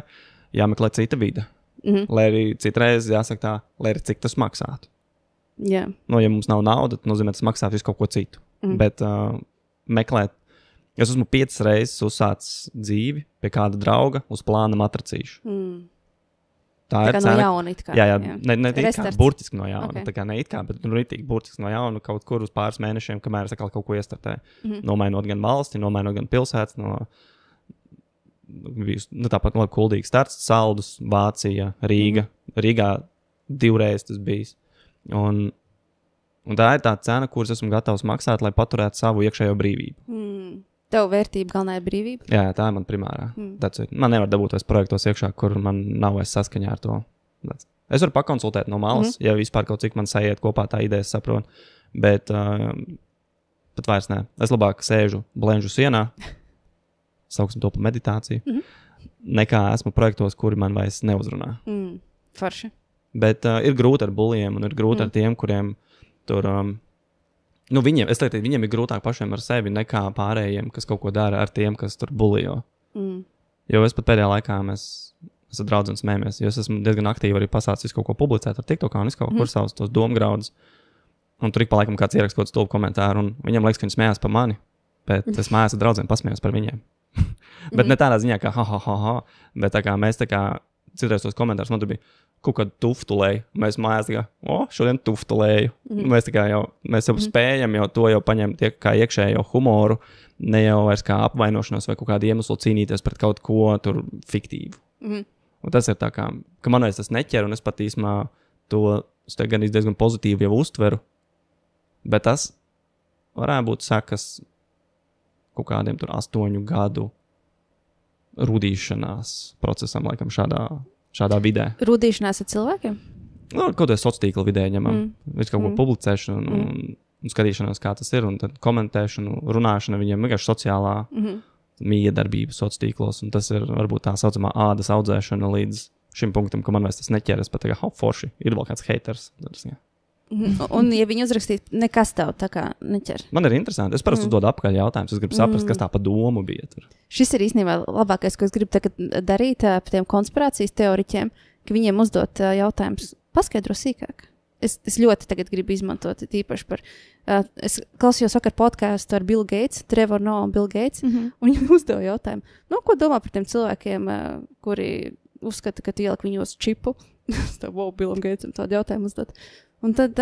jāmeklē cita vide. Lai arī citreiz jāsaka tā, lai arī cik tas maksātu. Nu, ja mums nav nauda, tad nozīmē tas maksāt visu kaut ko citu. Bet meklēt. Es esmu 5 reizes uzsācis dzīvi pie kāda drauga uz plāna matracīšu. Tā ir no jauna it kā. Jā. Ne it kā, burtiski no jauna. Okay. Tā kā ne it kā, bet ritīgi burtiski no jauna kaut kur uz pāris mēnešiem, kamēr es kaut ko iestartēju. Nomainot gan valsti, nomainot gan pilsētas, tāpat no kuldīgas starts, Saldus, Vācija, Rīga. Rīgā 2 reizes tas bijis. Un tā ir tā cena, kuras esmu gatavs maksāt, lai paturētu savu iekšējo brīvību. Tev vērtība galvenā ir brīvība? Jā, tā ir man primārā. Man nevar dabūt tos projektos iekšā, kur man nav vairs saskaņā ar to. Es varu pakonsultēt no malas, ja vispār kaut cik man sajiet kopā tā ideja saprot, bet pat vairs nē. Es labāk sēžu blenžu sienā, sauksim to pa meditāciju, nekā esmu projektos, kuri man vairs neuzrunā. Forši. Bet ir grūti ar bulijiem un ir grūti ar tiem, kuriem tur... es teiktu, viņiem ir grūtāk pašiem ar sevi nekā pārējiem, kas kaut ko dara ar tiem, kas tur bulijo. Jo es pat pēdējā laikā mēs ar draudzi smējamies, jo es esmu diezgan aktīvi arī pasācis kaut ko publicēt ar TikTokā un kaut kur savus tos domgraudus. Un tur ik pa laikam kāds ierakst kaut stulbu komentāru un viņam liekas, ka viņi smējās par mani, bet es mājās ar draudziem pasmējos par viņiem. Bet ne tādā ziņā, kā bet tā kā mēs tā kā citreiz tos komentārus, man tur bija kaut kādu tuftulēju. Mēs mājās tā kā, šodien tuftulēju. Mēs tā kā mēs jau spējam jau to paņemt tiek kā iekšējo humoru, ne jau vairs kā apvainošanos vai kaut kādu iemeslu cīnīties pret kaut ko tur fiktīvu. Un tas ir tā kā, ka man vairs tas neķer, un es pat īsmā to gan diezgan pozitīvi jau uztveru, bet tas varētu būt sakas kaut kādiem tur 8 gadu rudīšanās procesam, laikam šādā vidē. Rudīšanās ar cilvēkiem? Nu, kaut kādā sociālā tīkla vidē ņemam. Visu kaut ko publicēšanu un skatīšanos, kā tas ir, un tad komentēšanu, runāšana viņiem vienkārši sociālā miedarbība sociālā tīklos, un tas ir varbūt tā saucamā ādas audzēšana līdz šim punktam, ka man vairs tas neķeras, pat tagad forši, ir vēl kāds haters. Un, ja viņi uzrakstītu, nekas tev tā kā neķer. Man ir interesanti. Es parasti uzdodu apkaļ jautājumus. Es gribu saprast, kas tā pa domu bija tur. Šis ir īstenībā labākais, ko es gribu darīt par tiem konspirācijas teoriķiem, ka viņiem uzdot jautājumus, paskaidro sīkāk. Es ļoti tagad gribu izmantot tīpaši par... es klausījos vakar podcastu ar Bill Gates, Trevor Noah un Bill Gates, un viņam uzdeva jautājumu. Ko domā par tiem cilvēkiem, kuri uzskata, ka ieliek viņos čipu? Es tev, Billam Gatesam tādu jautājumu uzdot. Un tad,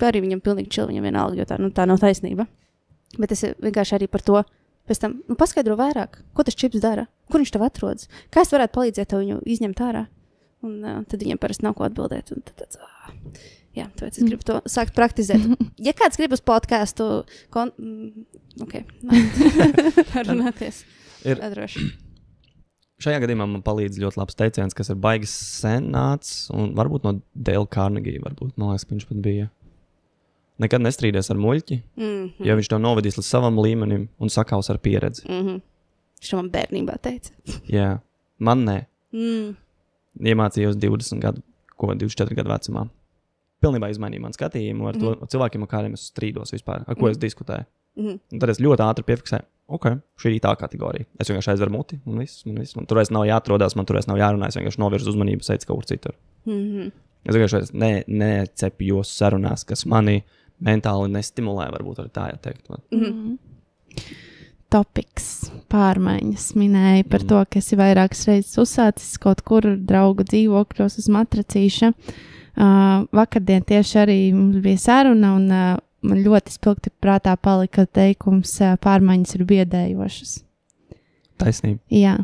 arī viņam pilnīgi čili, viņam vienalga, jo tā nav taisnība. Bet es vienkārši arī par to pēc tam, paskaidro vairāk, ko tas čips dara, kur viņš tev atrodas, kā es varētu palīdzēt tev viņu izņemt ārā. Un tad viņam parasti nav ko atbildēt. Un tad tāpēc es gribu to sākt praktizēt. Ja kāds grib uz podcastu, runāties, atdroši. Šajā gadījumā man palīdz ļoti labs teiciens, kas ir baigas senāts, un varbūt no Dale Carnegie, varbūt, man liekas, viņš pat bija. Nekad nestrīdies ar muļķi, jo viņš to novedīs līdz savam līmenim un sakaus ar pieredzi. Viņš man bērnībā teica. Jā, man nē. Iemācījos 24 gadu vecumā. Pilnībā izmainīju man skatījumu ar to cilvēkiem, ar kādiem es strīdos vispār, ar ko es diskutēju. Un tad es ļoti ātri piefiksēju, ok, šī ir tā kategorija. Es vienkārši aizveru muti un viss. Man tur vairs nav jāatrodās, man tur vairs nav jārunā, es vienkārši novirzu uzmanību, sēdzu kaut kur citur. Es vienkārši necepjos sarunās, kas mani mentāli nestimulē, varbūt arī tā jāteikt. Topiks, pārmaiņas minēja par to, ka esi vairākas reizes uzsācis kaut kur draugu dzīvokļos uz matracīša. Vakardien tieši arī mums bija saruna, un man ļoti spilgti prātā palika teikums, pārmaiņas ir biedējošas. Taisnība. Jā.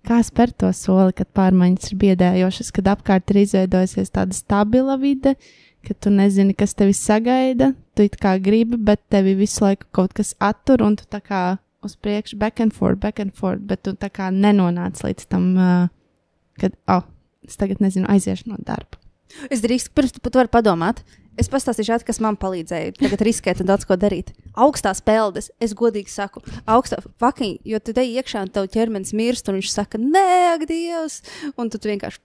Kā spēr to soli, kad pārmaiņas ir biedējošas, kad apkārt ir izveidojusies tāda stabila vide, ka tu nezini, kas tevi sagaida, tu it kā gribi, bet tevi visu laiku kaut kas attur, un tu tā kā uz priekšu back and forth, bet tu tā kā nenonāc līdz tam, kad, es tagad nezinu, aiziešu no darba. Es drīkstu, pirms tu pat vari padomāt. Es pastāstīšu, kas man palīdzēja tagad riskēt un daudz ko darīt. Augstās peldes, es godīgi saku, fucking, jo tu te iekšā un tev ķermenis mirst, un viņš saka, nē, ak, Dievs, un tu vienkārši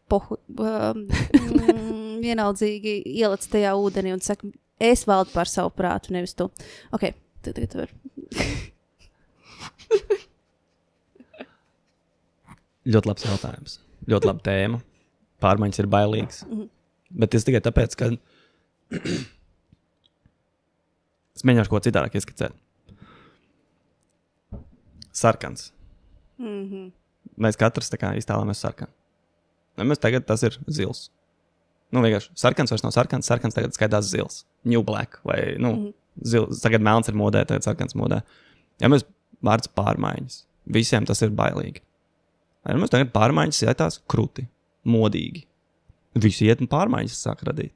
vienaldzīgi ielec tajā ūdenī un saka, es valdu par savu prātu, nevis tu. Ok, tagad tu vari. Ļoti labs jautājums. Ļoti laba tēma. Pārmaiņas ir bailīgas. Bet tas tikai tāpēc, ka es mēģināšu ko citādāk ieskicēt. Sarkans. Mēs katrs tā kā iztēlamies sarkanu. Mēs tagad tas ir zils. Vienkārši sarkans vairs nav sarkans, sarkans tagad skaitās zils. New black vai, zils. Tagad melns ir modē, tagad sarkans modē. Ja mēs vārds pārmaiņas, visiem tas ir bailīgi. Ja mēs tagad pārmaiņas ietās kruti, modīgi. Visi iet un pārmaiņas sāk radīt.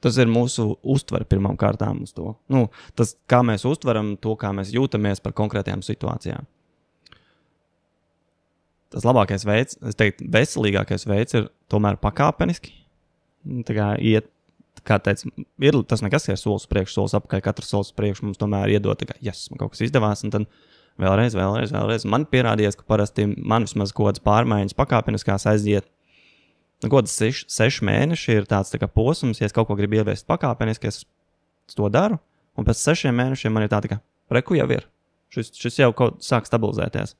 Tas ir mūsu uztvere pirmām kārtām uz to. Tas, kā mēs uztveram to, kā mēs jūtamies par konkrētajām situācijām. Tas labākais veids, es teiktu, veselīgākais veids ir tomēr pakāpeniski. Tā kā iet, kā teica, ir tas nekas, ka ir solis priekš, solis apakaļ, katrs solis priekš mums tomēr iedod, tā kā, man kaut kas izdevās, un tad vēlreiz. Man pierādījās, ka parasti man vismaz kaut kādas pārmaiņas pakāpeniskās aiziet. Kaut kāds 6 mēneši ir tāds tā kā posms, ja es kaut ko gribu ieviest pakāpeniski, es to daru, un pēc 6 mēnešiem man ir tā kā, reku jau ir. Šis jau kaut sāk stabilizēties.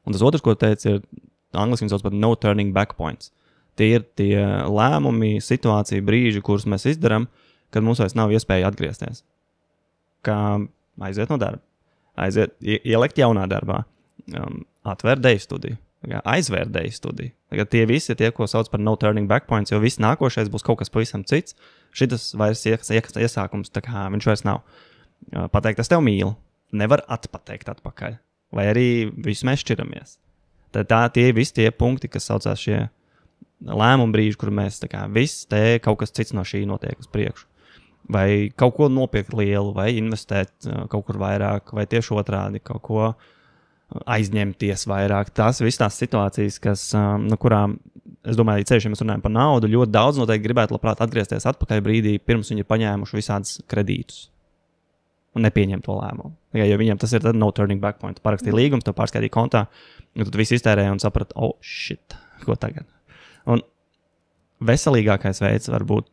Un tas otrs, ko teica, ir angliski viņi sauc par no turning back points. Tie ir tie lēmumi, situācija, brīži, kurus mēs izdaram, kad mums vairs nav iespēja atgriezties. Kā aiziet no darba, ielikt jaunā darbā, atvērt deju studiju, aizvērt deju studiju. Tie visi ir tie, ko sauc par no turning back points, jo viss nākošais būs kaut kas pavisam cits. Šitas vairs iesākums, tā kā viņš vairs nav. Pateikt, es tev mīlu, nevar atpateikt atpakaļ. Vai arī visu mēs šķiramies. Tad tie visi tie punkti, kas saucās šie lēmumu brīži, kur mēs tā kā viss te kaut kas cits no šī notiek uz priekšu. Vai kaut ko nopirkt lielu, vai investēt kaut kur vairāk, vai tieši otrādi kaut ko aizņemties vairāk. Tās visas tās situācijas, kas, no kurām, es domāju, ceļš, ja mēs runājam par naudu, ļoti daudz noteikti gribētu labprāt atgriezties atpakaļ brīdī, pirms viņi ir paņēmuši visādus kredītus. Un nepieņem to lēmumu. Jo viņiem tas ir no turning back point. Parakstīja līgums, to pārskaitīja kontā, un tad viss iztērēja un saprata, shit, ko tagad. Un veselīgākais veids varbūt,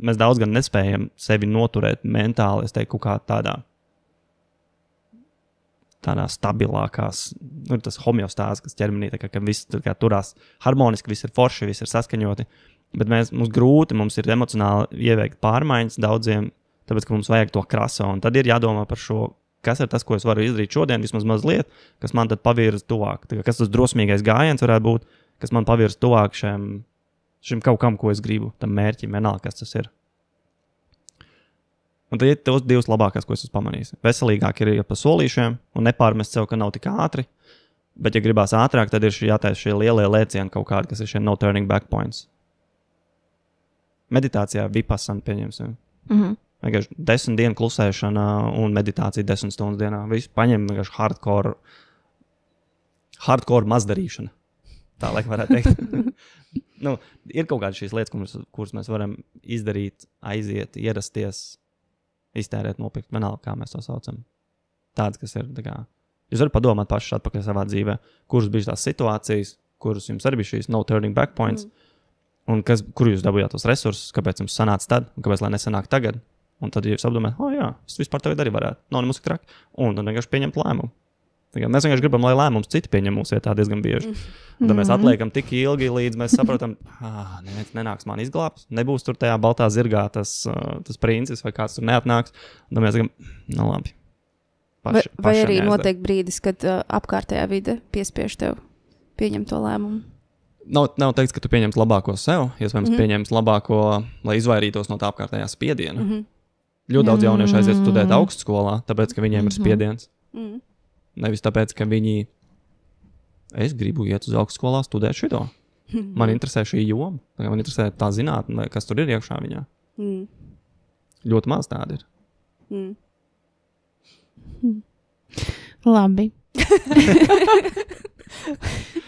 mēs daudz gan nespējam sevi noturēt mentāli, es teiktu, kā tādā stabilākās, tas homeostāze, kas ķermenī, tā kā viss turās harmoniski, viss ir forši, viss ir saskaņoti, bet mums grūti, mums ir emocionāli ieveikt pārmaiņas daudziem, tāpēc, ka mums vajag to kraso, un tad ir jādomā par šo, kas ir tas, ko es varu izdarīt šodien, vismaz mazliet, kas man tad pavirza tuvāk. Kas tas drosmīgais gājiens varētu būt, kas man pavirza tuvāk šim kaut kam, ko es gribu, tam mērķim, vienalga, kas tas ir. Un tad ir tos divas labākās, ko es esmu pamanījis. Veselīgāk ir pa solīšiem un nepārmest sev, ka nav tik ātri, bet, ja gribās ātrāk, tad ir jātaisa šie lielie lēcieni kaut kādi, kas ir šie no turning back points. Meditācijā vipassana pieņemsim. Vienkārši 10 dienu klusēšana un meditācija 10 stundas dienā. Visu paņem vienkārši hardcore mazdarīšana. Tā, laikam varētu teikt. Ir kaut kādas šīs lietas, kuras mēs varam izdarīt, aiziet, ierasties, iztērēt, nopirkt, vienalga, kā mēs to saucam. Tādas, kas ir, tā kā, jūs varat padomāt paši atpakaļ savā dzīvē, kuras bija tās situācijas, kuras jums arī bija šīs no turning back points, un kur jūs dabūjāt tos resursus, kāpēc jums sanāca tad, un kāpēc lai nesanāk tagad. Un tad jūs apdomājat, jā, es vispār tagad arī varētu. Nav nemaz tik traki. Un tad vienkārši pieņemt lēmumu. Mēs vienkārši gribam, lai lēmums citi pieņem mūsu vietā diezgan bieži. Un tad mēs atliekam tik ilgi, līdz mēs saprotam, neviens nenāks man izglābt. Nebūs tur tajā baltā zirgā tas princis vai kāds tur neatnāks. Un tad mēs sakam, labi. Vai arī notiek brīdis, kad apkārtējā vide piespiež tev pieņemt to lēmumu? Nav teikts, ka tu pieņemsi labāko sev, iespējams pieņemsi labāko, lai izvairītos no tā apkārtējā spiediena. Ļoti daudz jauniešu aiziet studēt augstskolā, tāpēc, ka viņiem ir spiediens. Nevis tāpēc, ka es gribu iet uz augstskolā studēt šito. Man interesē šī joma, man interesē tā zinātne, kas tur ir iekšā viņā. Ļoti maz tāda ir. Labi.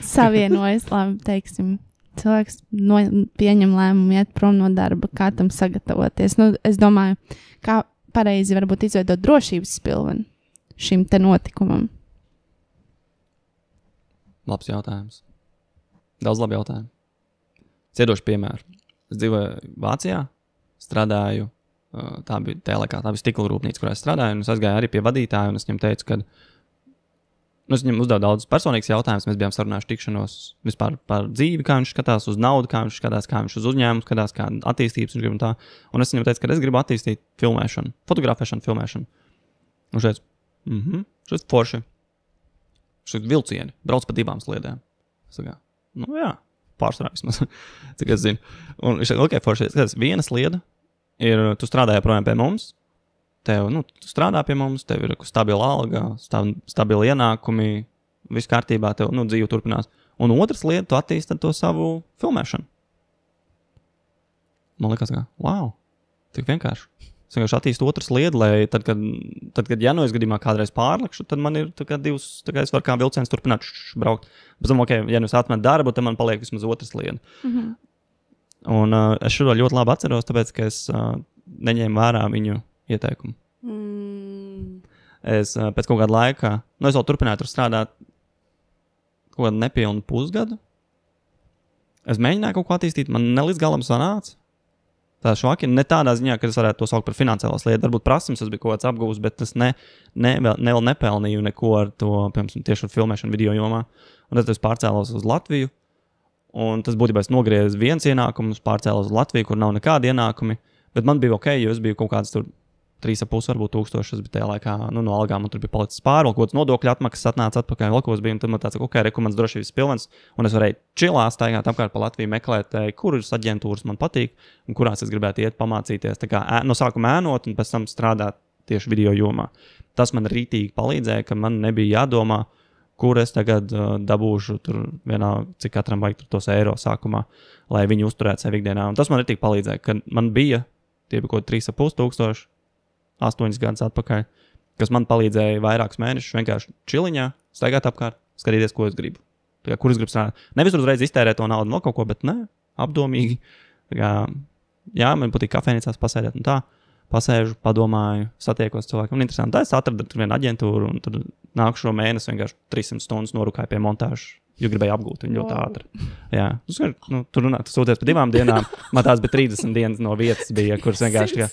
Savienojas, labi, teiksim. Cilvēks pieņem lēmumu iet prom no darba, kā tam sagatavoties. Es domāju, kā pareizi varbūt izveidot drošības pilveni šim te notikumam. Labs jautājums. Daudz labi jautājumu. Ciedošu piemēru. Es dzīvoju Vācijā, strādāju, tā bija stikla rūpnīca, kurā es strādāju, un es aizgāju arī pie vadītāja, un es viņam teicu, ka es viņam uzdevu daudz personīgas jautājumus, mēs bijām sarunājuši tikšanos vispār par dzīvi, kā viņš skatās uz naudu, kā viņš skatās, kā viņš uz uzņēmumu skatās, kā attīstības viņš grib un tā. Un es viņam teicu, ka es gribu attīstīt filmēšanu, fotografēšanu, filmēšanu. Un šeit, šeit forši. Šeit vilcieni, brauc pa 2 sliedēm. Es saku, jā, pārsvarā vismaz, cik es zinu. Un viņš teica, forši, skaties, viena slieda ir, tu strādāji projām pie mums, tu strādā pie mums, tev ir stabila alga, stabila ienākumi, viss kārtībā, tev, dzīve turpinās. Un otra slieda, tu attīsti to savu filmēšanu. Man liekas, wow, tik vienkārši. Es vienkārši attīstu otru sliedu, lai tad, kad es gadījumā kādreiz pārlikšu, tad man ir divas, es varu kā vilciens turpināt braukt. Bet, ja es atmetu darbu, tad man paliek vismaz otra slieda. Un es šo ļoti labi atceros, tāpēc, ka es neņēmu vērā viņu ieteikumu. Es pēc kaut kāda laika, es vēl turpināju tur strādāt kaut kādu nepilnu pusgadu. Es mēģināju kaut ko attīstīt, man ne līdz galam sanāca. Tā švaki, ne tādā ziņā, ka es varētu to saukt par finansiālo sliedu. Varbūt prasmes es biju kaut kāds apgūst, bet es vēl nepelnīju neko ar to, piemēram, tieši ar filmēšanu video jomā. Un tad es pārcēlos uz Latviju. Un tas būtībā es nogriezu viens ienākumus, pārcēlos uz Latviju, kur nav nekādi ienākumi. Bet man bija jo es biju kaut kāds tur 3,5 varbūt tūkstoši. Es biju tajā laikā, no algām, un tur bija palicis pāri, vēl kaut kāds nodokļu atmaksas atnāca atpakaļ, vēl kaut kas bija. Un tad man tāds, mans drošības pilvens. Un es varēju čilā staigāt apkārt pa Latviju, meklēt, kuras aģentūras man patīk, un kurās es gribētu iet pamācīties. Tā kā no sākuma ēnot, un pēc tam strādāt tieši video jomā. Tas man rītīgi palīdzēja, ka man nebija jādomā, kur es tagad dabūšu tur vienā, cik katram vajag tos eiro sākumā, lai viņi uzturētu sevi ikdienā. Un tas man rītīgi palīdzēja, ka man bija tie bija kaut 3,5 tūkstoši, 8 gadus atpakaļ, kas man palīdzēja vairākus mēnešus vienkārši čiliņā, staigāt apkārt, skatīties, ko es gribu. Tā kā, kur es gribu strādāt. Nevis uzreiz iztērēt to naudu no kaut ko, bet apdomīgi. Tā kā, jā, man patīk kafejnīcās pasēdēt un tā. Pasēžu, padomāju, satiekos cilvēkiem. Un interesanti, tā es atradu tur vienu aģentūru un tur nākušo mēnesi vienkārši 300 stundas norukāju pie montāžas, jo gribēju apgūt viņu ļoti ātri. Jā, tur runāt, sūties pa 2 dienām. Man tās bija 30 dienas no vietas bija, kuras vienkārši...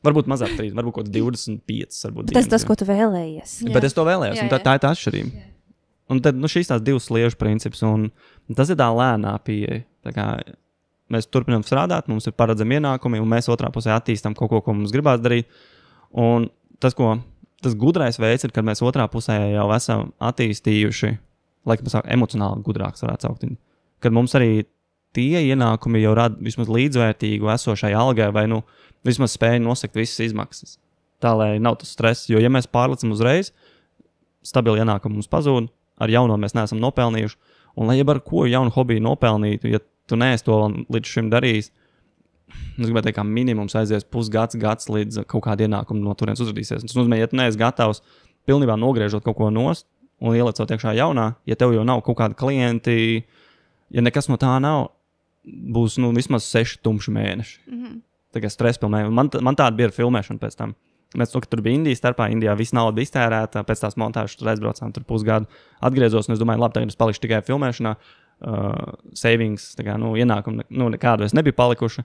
Varbūt mazāk 30, varbūt kaut 25. Tas tas, ko tu vēlējies. Bet es to vēlējos, un tā ir tā atšķirība. Un tad šīs tās 2 sliežu princips, un tas ir tā lēnā pieeja. Tā kā mēs turpinām strādāt, mums ir paredzami ienākumi, un mēs otrā pusē attīstam kaut ko, ko mums gribās darīt. Un tas gudrais veids ir, kad mēs otrā pusē jau esam attīstījuši, laikam sāk emocionāli gudrāks varētu saukt. Kad mums arī tie ienākumi jau rada vismaz līdzvērtīgu esošai algai vai, vismaz spēja nosakt visas izmaksas. Tā, lai nav tas stress, jo ja mēs pārlecam uzreiz, stabili ienākumi mums pazūd, ar jauno mēs neesam nopelnījuši, un lai ar ko jaunu hobiju nopelnītu, ja tu neesi to līdz šim darījis, es gribētu teikt, kā minimums aizies gads, līdz kaut kāda ienākuma no turienes uzradīsies. Tas nozīmē, ja tu neesi gatavs pilnībā nogriežot kaut ko nost un ielicot iekšā jaunā, ja tev jau nav kaut kādi klienti, ja nekas no tā nav, būs vismaz 6 tumši mēneši. Tā kā stress pilnīgi. Man tāda bija ar filmēšanu pēc tam. Mēs to, ka tur bija Indijas starpā, Indijā viss nauda bija iztērēta, pēc tās montāžas tur aizbraucām, tur pusgadu atgriezos, un es domāju, labi, tagad es palikšu tikai filmēšanā, savings, tā kā, ienākumi, nekādu es nebiju palikuši.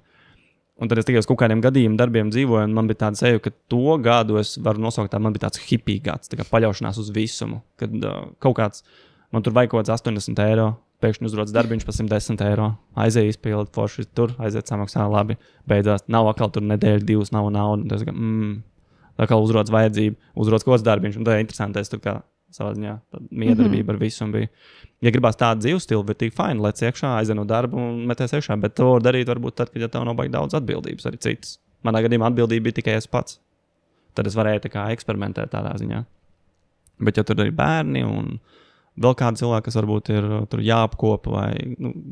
Un tad es tikai uz kaut kādiem gadījumiem darbiem dzīvoju, un man bija tāda seja, ka to gadu es varu nosaukt, man bija tāds hippie gads, tā kā paļaušanās uz visumu, kad kaut kāds, man tur vajag kaut kāds 80 eiro, pēkšņi uzrodas darbiņš par 110 eiro, aiziet izpildi, forši tur, aiziet samaksā, labi, beidzās, nav atkal tur nedēļa, 2, nav nauda, un tas kā, atkal uzrodas vajadzība, uzrodas kaut kāds darbiņš, un tā ir interesantais, tur kā savā ziņā, miedarbība ar visumu bija. Ja gribās tādu dzīves stilu, bet tik fajn, lec iekšā, aizien no darba un meties iekšā, bet to var darīt varbūt tad, kad ja tev nav baigi daudz atbildības arī citas. Manā gadījumā atbildība bija tikai es pats. Tad es varēju tā kā eksperimentēt tādā ziņā. Bet ja tur ir bērni un vēl kādi cilvēki, kas varbūt ir tur jāapkopa vai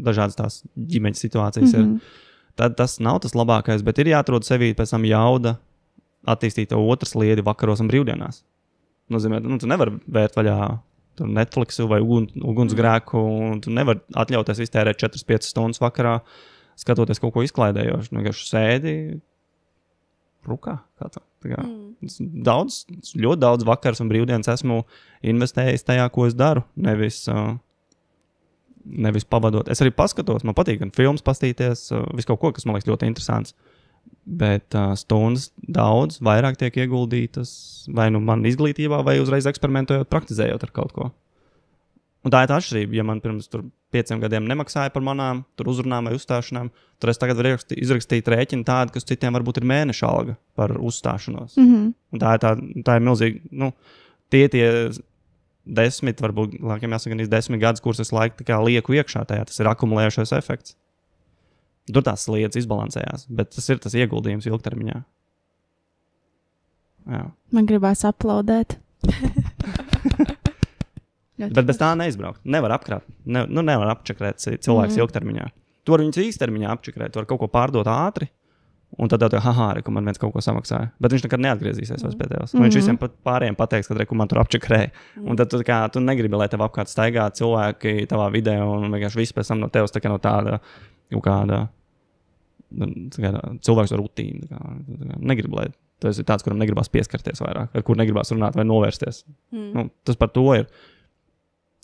dažādas tās ģimeņas situācijas ir, tad tas nav tas labākais, bet ir jāatrod sevī pēc tam jauda attīstīt otras liedi vakaros un brīvdienās. Nozīmē, tu nevari vērt vaļā Netflixu vai ugunsgrēku, un tu nevari atļauties iztērēt 4-5 stundas vakarā, skatoties kaut ko izklaidējošu. Vienkārši sēdi rukā. Ļoti daudz vakars un brīvdienas esmu investējis tajā, ko es daru, nevis pavadot. Es arī paskatos, man patīk gan filmas pastīties, visu kaut ko, kas man liekas ļoti interesants. Bet stundas daudz vairāk tiek ieguldītas vai nu man izglītībā, vai uzreiz eksperimentējot, praktizējot ar kaut ko. Un tā ir tā atšķirība. Ja man pirms 5 gadiem nemaksāja par manām uzrunām vai uzstāšanām, tad es tagad varu izrakstīt rēķinu tādu, kas citiem varbūt ir mēneša alga par uzstāšanos. Un tā ir milzīgi, tie 10, varbūt laikam jāsaka 10 gadus, kurus es laiku tā kā lieku iekšā tajā, tas ir akumulējušais efekts. Tur tās lietas izbalansējās, bet tas ir tas ieguldījums ilgtermiņā. Jā. Man gribās aplaudēt. Bet bez tā neizbraukt. Nevar apkrāt. Nevar apčakrēt cilvēks ilgtermiņā. Tu vari viņus īstermiņā apčakrēt, tu vari kaut ko pārdot ātri, un tad tev ka man viens kaut ko samaksāja. Bet viņš nekad neatgriezīsies vairs pie tevis. Viņš visiem pārējiem pateiks, ka man tur apčakrēja. Un tad tu negribi, lai tev apkārt staigā cilvēki tavā vidē, un vienkārši viss pēc tam no tevis no tāda kaut kāda cilvēks ar rutīnu. Negribu, lai tas ir tāds, kuram negribās pieskarties vairāk, ar kur negribās runāt vai novērsties. Tas par to ir.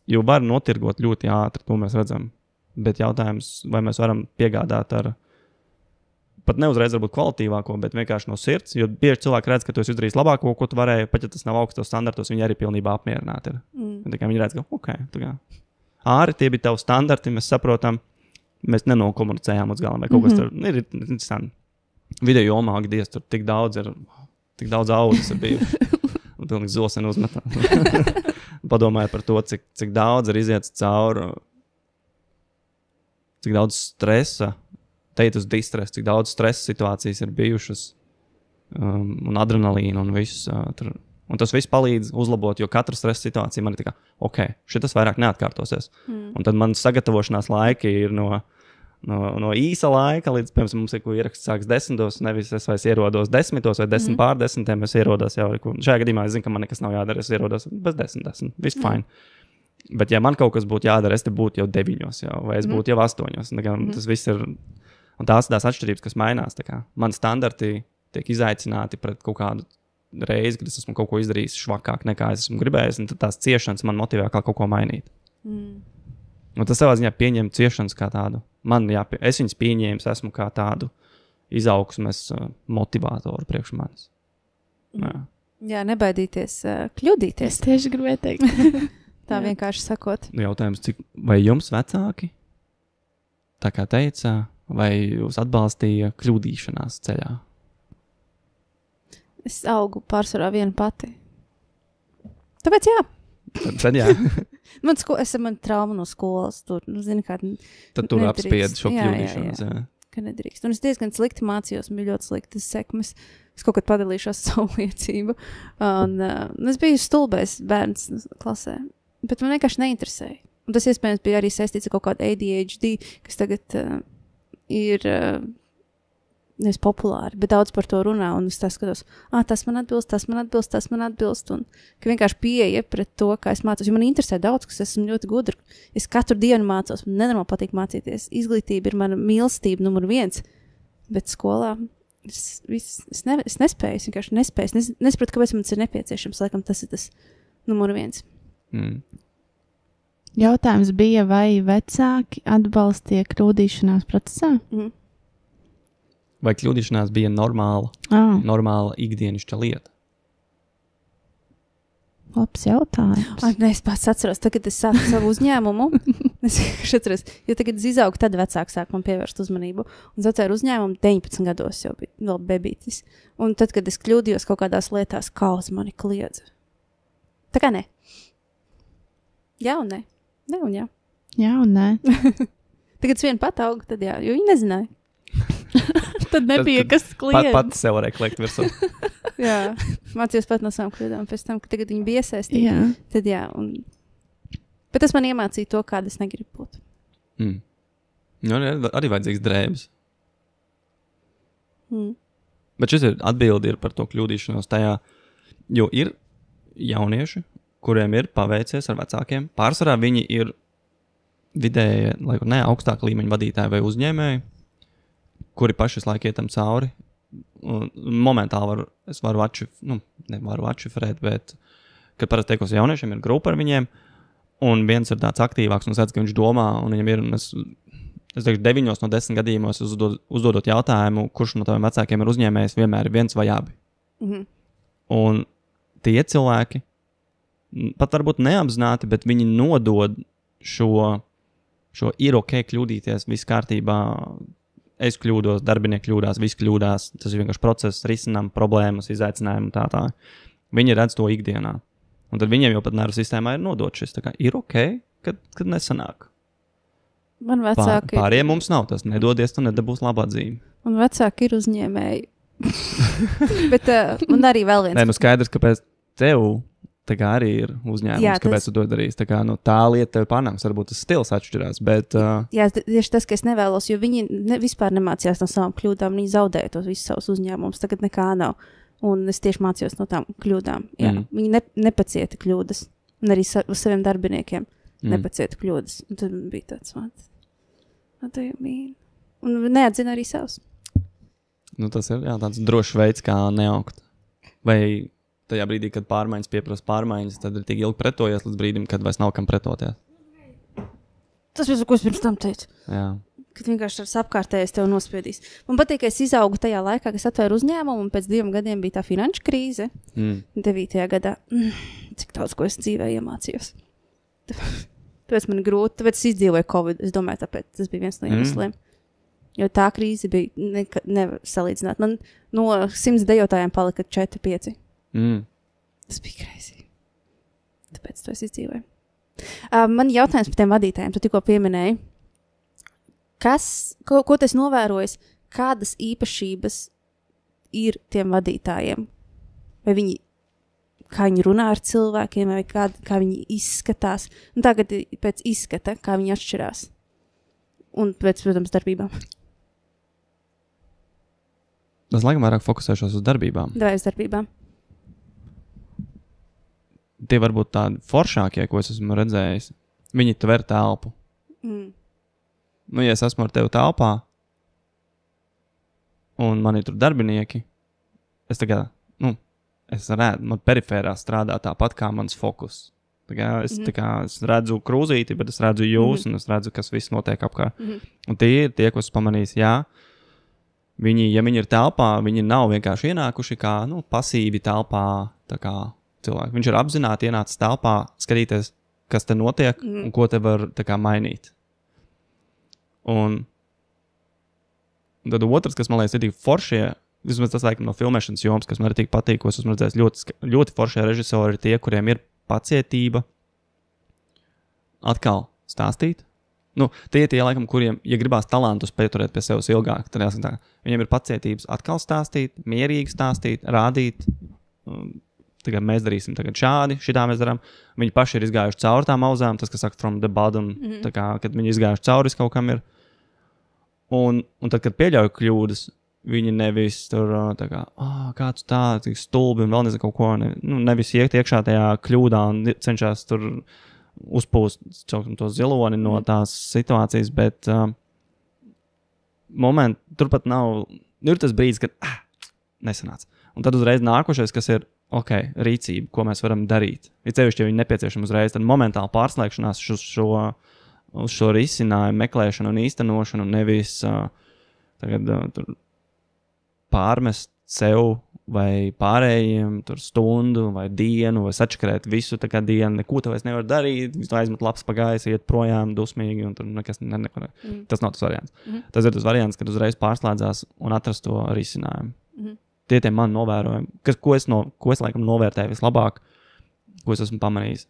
Jo var notirgot ļoti ātri, to mēs redzam. Bet jautājums, vai mēs varam piegādāt ar pat neuzreiz varbūt kvalitīvāko, bet vienkārši no sirds, jo bieži cilvēki redz, ka tu esi izdarījis labāko, ko tu varēji, pat ja tas nav augstos standartos, viņi arī pilnībā apmierināti ir. Viņi redz, ka āri tie bija tavi standarti, mēs saprotam, mēs nenokomunicējām uz galam, vai kaut kas tur ir interesanti. Video jomā, gadies, tur tik daudz audzes ir bijuši. Un pilnīgi zoseni uzmetā. Padomāju par to, cik daudz ir iziets cauri, cik daudz stresa, teitus distresa, cik daudz stresa situācijas ir bijušas, un adrenalīna un viss. Un tas viss palīdz uzlabot, jo katra stresa situācija man ir tā kā, šitas vairāk neatkārtosies. Un tad man sagatavošanās laiki ir no īsa laika līdz, piemēram, mums ir, ko ieraksts sāks 10, nevis es vairs ierodos 10 vai 10 pār 10, es ierodos jau, šajā gadījumā es zinu, ka man nekas nav jādara, es ierodos bez 10, viss fine. Bet ja man kaut kas būtu jādara, es te būtu jau 9 jau, vai es būtu jau 8. Tas viss ir, un tās atšķirības, kas mainās, tā kā mani standarti tiek izaicināti pret kaut kādu reizi, kad es esmu kaut ko izdarījis švakāk nekā es esmu gribējis, un tad tās ciešanas man motivē kā kaut ko mainīt. Un tas savā ziņā pieņem ciešanas kā tādu. Es viņas pieņēmu, esmu kā tādu izaugsmes motivātoru priekš manis. Jā, nebaidīties kļūdīties. Es tieši gribēju teikt. Tā vienkārši sakot. Jautājums, vai jums vecāki, tā kā teica, vai jūs atbalstīja kļūdīšanās ceļā? Es augu pārsvarā viena pati. Tāpēc jā. Tad jā. Man trauma no skolas. Tur, zini, kā tad tur apspied šo kļūdīšanos. Jā. Ka nedrīkst. Un es diezgan slikti mācījos, man bija ļoti sliktas sekmes. Es kaut kad padalīšos savu liecību. Un es biju stulbais bērns klasē. Bet man vienkārši neinteresēja. Un tas iespējams bija arī saistīts ar kaut kādu ADHD, kas tagad ir nevis populāri, bet daudz par to runā. Un es tā skatos, tas man atbilst. Un ka vienkārši pieeja pret to, kā es mācos. Jo man interesē daudz, kas esmu ļoti gudra. Es katru dienu mācos, man nenormāli patīk mācīties. Izglītība ir mana mīlestība numur 1. Bet skolā es nespēju, es vienkārši nespēju. Es nesapratu, kāpēc man tas ir nepieciešams. Laikam tas ir tas numur 1. Jautājums bija, vai vecāki atbalstīja kļūdīšanās procesā? Vai kļūdīšanās bija normāla ikdienišķa lieta? Labs jautājums. Es pats atceros, tad, kad es sāku savu uzņēmumu. Es atceros, jo tagad es izaugu, tad vecāki sāk man pievērst uzmanību. Un es atceru uzņēmumu 19 gados jau bija vēl bebītis. Un tad, kad es kļūdījos kaut kādās lietās, kā uz mani kliedza. Tā kā ne. Jā un ne. Ne un jā. Jā un nē. Tagad es vien pat augu, tad jā, jo viņi nezināja. Tad nebija, kas kliedz. Pati sev varēja kliegt virsū. Jā, mācījos pat no savām kļūdām. Pēc tam, kad tagad viņi bija iesaistīti, Jā. tad jā. Bet tas man iemācīja to, kāda es negribu būt. Nu, arī vajadzīgs drēbes. Bet šis atbildi ir par to kļūdīšanos tajā, jo ir jaunieši, kuriem ir paveicies ar vecākiem. Pārsvarā viņi ir vidēji, ne augstāka līmeņa vadītāji vai uzņēmēji, kuri paši visu laiku ietam cauri. Momentāli varu atšifrēt, bet, kad parasti tiekos jauniešiem, ir grupa ar viņiem, un viens ir tāds aktīvāks, un es redzu, ka viņš domā, un viņam ir, un es teikšu, 9 no 10 gadījumos uzdodot jautājumu, kurš no taviem vecākiem ir uzņēmējs, vienmēr ir viens vai abi. Un tie cilvēki, pat varbūt neapzināti, bet viņi nodod šo ir ok kļūdīties, viss kārtībā, es kļūdos, darbinieki kļūdās, visi kļūdās, tas ir vienkārši process, risinām problēmas, izaicinājumu tā. Viņi redz to ikdienā. Un tad viņiem jau pat nervu sistēmā ir nodot šis, tā kā ir ok, kad nesanāk. Man vecāki Pārējiem mums nav tas, nedodies, tu nedabūs labu atzīmi. Un vecāki ir uzņēmēji. Bet man arī vēl viens. Nē, skaidrs, kāpēc tev tā kā arī ir uzņēmums, Jā, kāpēc tu to darīsi. Tā kā tā lieta tev panāks, varbūt tas stils atšķirās, bet... Jā, tieši tas, ka es nevēlos, jo viņi vispār nemācījās no savām kļūdām, viņi zaudēja tos visus savus uzņēmumus, tagad nekā nav. Un es tieši mācījos no tām kļūdām. Jā, viņi nepacieta kļūdas, un arī uz saviem darbiniekiem nepacieta kļūdas. Un tad bija tāds, what do you mean? Un neatzina arī savus. Nu, tas ir tāds drošs veids, kā neaugt. Vai tajā brīdī, kad pārmaiņas pieprasa pārmaiņas, tad ir tik ilgi pretojies līdz brīdim, kad vairs nav kam pretoties. Tas bija, ko es pirms tam teicu. Jā. Kad vienkārši ar apkārtējais tev nospiedīs. Man patīk, ka es izaugu tajā laikā, kad es atvēru uzņēmumu, un pēc 2 gadiem bija tā finanšu krīze. 9. gadā. Cik daudz, ko es dzīvē iemācījos. Tāpēc man grūti, tāpēc es izdzīvoju Covid. Es domāju, tāpēc tas bija viens no iemesliem. Jo tā krīze bija nevar salīdzināt. Man no 100 dejotājiem palika 4-5. Tas bija crazy. Tāpēc to es izdzīvoju. Man jautājums par tiem vadītājiem, tu tikko pieminēji. Ko tu esi novērojis? Kādas īpašības ir tiem vadītājiem? Vai kā viņi runā ar cilvēkiem, vai kā viņi izskatās? Un tagad pēc izskata, kā viņi atšķirās. Un pēc, protams, darbībām. Es laikam vairāk fokusēšos uz darbībām. Vai uz darbībām? Tie varbūt tādi foršākie, ko es esmu redzējis. Viņi tver telpu. Nu, ja es esmu ar tevi telpā, un man ir tur darbinieki, es redzu, man perifērā strādā tāpat kā mans fokus. Es redzu krūzīti, bet es redzu jūs, un es redzu, kas viss notiek apkārt. Un tie ir tie, ko es pamanīju, jā. Viņi, ja viņi ir telpā, viņi nav vienkārši ienākuši kā pasīvi telpā, tā kā cilvēki. Viņš ir apzināti ienācis telpā, skatīties, kas te notiek un ko te var tā kā mainīt. Un tad otrs, kas man liekas ir tik foršie, vismaz tas laikam no filmēšanas jomas, kas man arī tik patīk, ko es esmu redzējis, ļoti foršie režisori ir tie, kuriem ir pacietība atkal stāstīt. Tie ir tie laikam, kuriem, ja gribās talantus pieturēt pie sevis ilgāk, tad jāsaka, viņiem ir pacietības atkal stāstīt, mierīgi stāstīt, rādīt, tagad mēs darīsim tagad šādi, šitā mēs darām. Viņi paši ir izgājuši cauri tām auzām, tas, kas saka from the bottom, tā kā, kad viņi izgājuši cauri kaut kam ir. Un tad, kad pieļauj kļūdas, viņi nevis tur tā kā, kāds tā, tik stulbi un vēl nezinu kaut ko, nevis iekt iekšā tajā kļūdā un cenšas tur uzpūst to ziloni no tās situācijas, bet turpat nav, ir tas brīdis, kad nesanāca. Un tad uzreiz nākošais, kas ir, rīcība, ko mēs varam darīt. Ir cevišķi, ja viņi nepieciešami uzreiz, tad momentāli pārslēgšanās uz šo risinājumu meklēšanu un īstenošanu, nevis tagad tur pārmest sev vai pārējiem tur stundu vai dienu, vai sačakarēt visu tā kā dienu, neko tev vairs nevar darīt, visu aizmet lapas pa gaisu, iet projām dusmīgi, un tur nekas neko. Tas nav tas variants. Tas ir tas variants, kad uzreiz pārslēdzās un atrast to risinājumu. Tie man novērojumi, ko es laikam novērtēju vislabāk, ko es esmu pamanījis.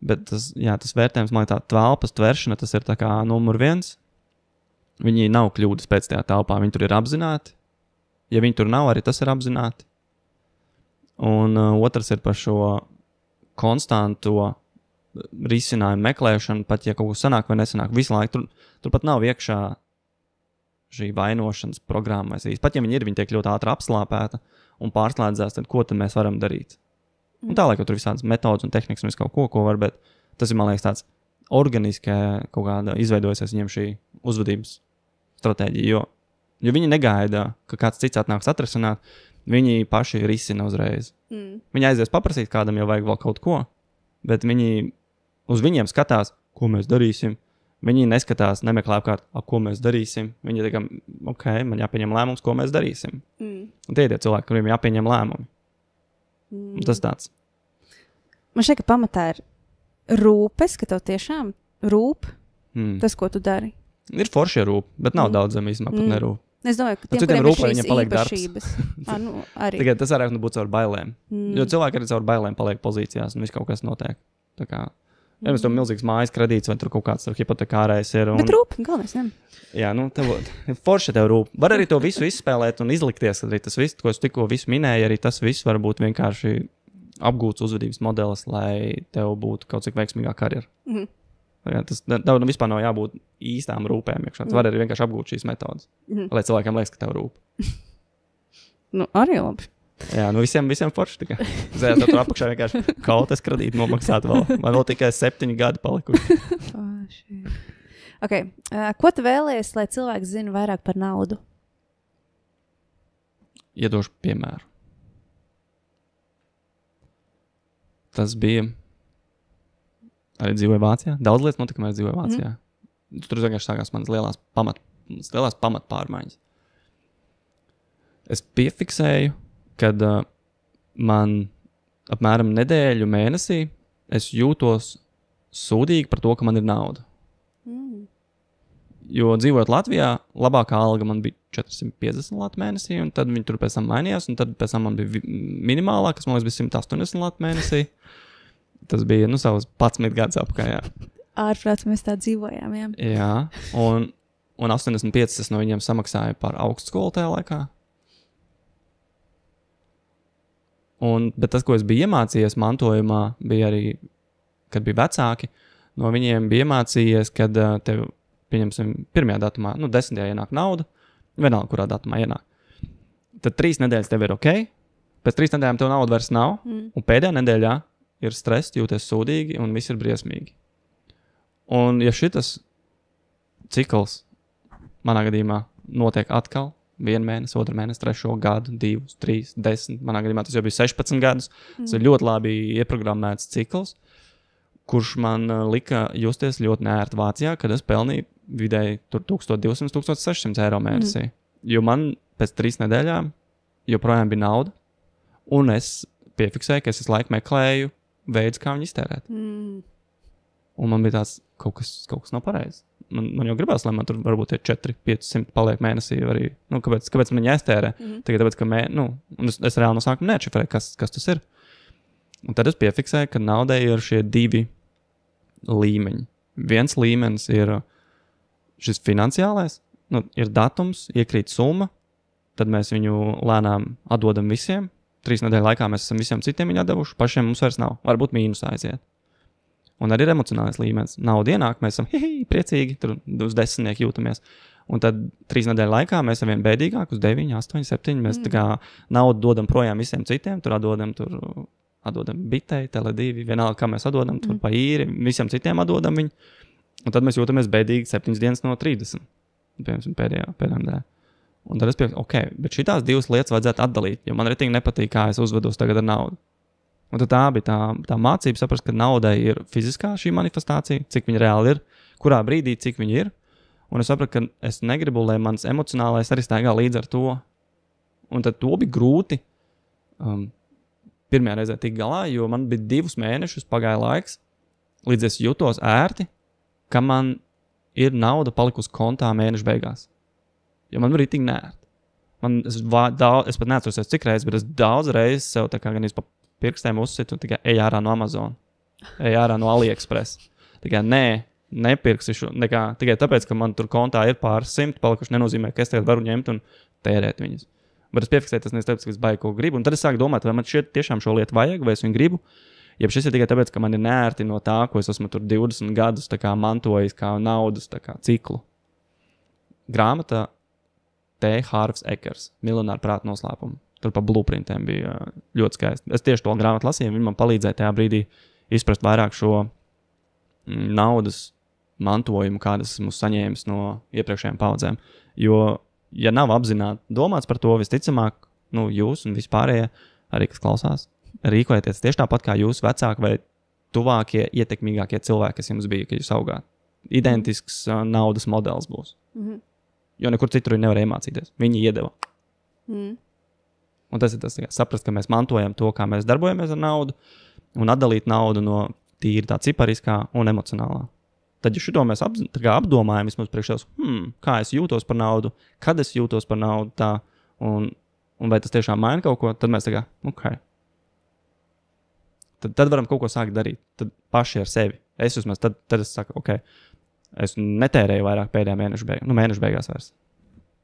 Bet tas vērtējums, man tā telpas tveršana, tas ir tā kā numur 1. Viņi nav kļūdas pēc tajā telpā, viņi tur ir apzināti. Ja viņi tur nav, arī tas ir apzināti. Un otrs ir par šo konstanto risinājumu meklēšanu, pat ja kaut kas sanāk vai nesanāk. Visu laiku tur pat nav iekšā šī vainošanas programma. Pat ja viņi tiek ļoti ātri apslāpēta un pārslēdzās, tad ko tad mēs varam darīt? Un tālāk, ka tur visādas metodas un tehnikas un visu kaut ko var, bet tas ir, man liekas, tāds organiski kaut kāda izveidojusies viņiem šī uzvedības stratēģija, jo viņi negaida, ka kāds cits atnāks atrisināt, viņi paši risina uzreiz. Viņi aizies paprasīt kādam, jau vajag vēl kaut ko, bet viņi uz viņiem skatās, ko mēs darīsim. Viņi neskatās, nemeklē apkārt, ko mēs darīsim. Viņi ir tā kā, man jāpieņem lēmums, ko mēs darīsim. Un tie ir tie cilvēki, kuriem jāpieņem lēmumi. Tas tāds. Man šķiet, ka pamatā ir rūpes, ka tev tiešām rūp tas, ko tu dari. Ir forši rūp, bet nav daudz zem īstenībā pat nerūp. Es domāju, ka citiem rūp, lai viņiem paliek īpašības. Arī. Tikai tas varētu būt caur bailēm. Jo cilvēki arī caur bailēm paliek pozīcijās un viss kaut kas notiek. Tā kā, ja mēs to milzīgs mājas kredīts vai tur kaut kāds hipotekārais ir. Bet rūp, galvenais, ne? Jā, forši tev rūp. Var arī to visu izspēlēt un izlikties, arī tas viss, ko es tikko visu minēju, arī tas viss var būt vienkārši apgūts uzvedības modelis, lai tev būtu kaut cik veiksmīgā karjera. Tas tev vispār nav jābūt īstām rūpēm. Tu vari arī vienkārši apgūt šīs metodas, lai cilvēkiem liekas, ka tev rūp. Arī labi. Jā, visiem forši tikai. Zēs, tur apakšā vienkārši kautas kredīti nomaksāt vēl. Man vēl tikai 7 gadi palikuši. Okay. Ko tu vēlies, lai cilvēks zina vairāk par naudu? Iedošu piemēru. Tas bija... Arī dzīvoju Vācijā. Daudz lietas notika, arī dzīvoju Vācijā. Tur vienkārši sākās manas lielās pamatpārmaiņas. Es piefiksēju, kad man apmēram nedēļu mēnesī es jūtos sūdīgi par to, ka man ir nauda. Jo dzīvojot Latvijā, labākā alga man bija 450 lati mēnesī, un tad viņi tur pēc tam mainījās, un tad pēc tam man bija minimālā, kas man liekas bija 180 lati mēnesī. Tas bija, savus 11 gadus apkārt. Ārprāts, mēs tā dzīvojām, jā. Jā, un 85 es no viņiem samaksāju par augstskolu tajā laikā. Bet tas, ko es biju iemācījies mantojumā, bija arī, kad bija vecāki, no viņiem bija iemācījies, kad tev, pieņemsim, 1. datumā, 10. ienāk nauda, vienalga, kurā datumā ienāk. Tad 3 nedēļas tev ir ok, pēc 3 nedēļām tev nauda vairs nav, un pēdējā nedēļā ir stress, jūties sūdīgi un viss ir briesmīgi. Un ja šitas cikls manā gadījumā notiek atkal 1 mēnesi, 2 mēnesi, 3 gadu, 2, 3, 10, manā gadījumā tas jau bija 16 gadus, tas ir ļoti labi ieprogrammēts cikls, kurš man lika justies ļoti neērti Vācijā, kad es pelnīju vidēji tur 1200-1600 eiro mēnesī. Jo man pēc 3 nedēļām joprojām bija nauda, un es piefiksēju, ka es visu laiku meklēju veids, kā viņu iztērēt. Un man bija tāds, kaut kas nav pareizi. Man jau gribās, lai man tur varbūt 400-500 paliek mēnesī. Arī, kāpēc man jāiztērē? Tagad tāpēc, ka es reāli no sākuma neatšifrēju, kas tas ir. Un tad es piefiksēju, ka naudai ir šie 2 līmeņi. Viens līmenis ir šis finansiālais. Ir datums, iekrīt summa, tad mēs viņu lēnām atdodam visiem. 3 nedēļu laikā mēs esam visiem citiem viņu atdevuši, pašiem mums vairs nav. Varbūt mīnusā aiziet. Un arī ir emocionālais līmenis. Nauda ienāk, mēs esam priecīgi, tur uz 10 jūtamies. Un tad 3 nedēļu laikā mēs esam vien bēdīgāk, uz 9, 8, 7. Mēs tā kā naudu dodam projām visiem citiem, tur atdodam bitei, Tele2, vienalga, kā mēs atdodam, tur pa īri, visiem citiem atdodam viņu. Un tad mēs jūtamies bēdīgi 7 dienas no 30. Piemēram, pēdējā nedēļā. Un tad es pieņemu, bet šitās 2 lietas vajadzētu atdalīt, jo man retīgi nepatīk, kā es uzvedos tagad ar naudu. Un tad tā bija tā mācība saprast, ka naudai ir fiziskā šī manifestācija, cik viņa reāli ir, kurā brīdī, cik viņa ir. Un es sapratu, ka es negribu, lai mans emocionālais arī staigā līdz ar to. Un tad to bija grūti pirmajā reizē tikt galā, jo man bija 2 mēnešus pagāja laiks, līdz es jutos ērti, ka man ir nauda palikusi kontā mēneša beigās. Jo man bija tik nērti. Es pat neatceros, cik reizes, bet es daudz reizes sev tā kā gan pa pirkstēm uzsitu un tikai ej ārā no Amazon, ej ārā no AliExpress. Tikai nepirksīšu, tikai tāpēc, ka man tur kontā ir pāris 100 palikuši, nenozīmē, ka es tagad varu ņemt un tērēt viņus. Bet es piefiksēju, tas nevis tāpēc, ka es baigi ko gribu. Un tad es sāku domāt, vai man tiešām šo lietu vajag, vai es viņu gribu. Ja šis ir tikai tāpēc, ka man ir nērti no tā, ko es esmu tur 20 gadus tā kā mantojis kā naudas tā kā ciklu. Grāmata T. Harvs Ekers, Miljonāra prāta noslēpuma. Tur pa blueprintiem bija ļoti skaisti. Es tieši to grāmatu lasīju, viņi man palīdzēja tajā brīdī izprast vairāk šo naudas mantojumu, kādas esmu saņēmis no iepriekšējām paudzēm. Jo, ja nav apzināti domāts par to, visticamāk, jūs un vispārējie, arī kas klausās, rīkojieties tieši tāpat kā jūs vecāki vai tuvākie, ietekmīgākie cilvēki, kas jums bija, kad jūs augāt. Identisks naudas modelis būs. Mhm. Jo nekur citur viņi nevar iemācīties. Viņi iedeva. Mhm. Un tas ir tas, saprast, ka mēs mantojam to, kā mēs darbojamies ar naudu un atdalīt naudu no tīri tā cipariskā un emocionālā. Tad, ja šito mēs apdomājam, vismaz priekš sev, kā es jūtos par naudu, kad es jūtos par naudu tā, un vai tas tiešām maina kaut ko, tad mēs ok. Tad varam kaut ko sākt darīt. Tad paši ar sevi. Es vismaz, tad es saku, ok, es netērēju vairāk pēdējā mēneša beigās vairs.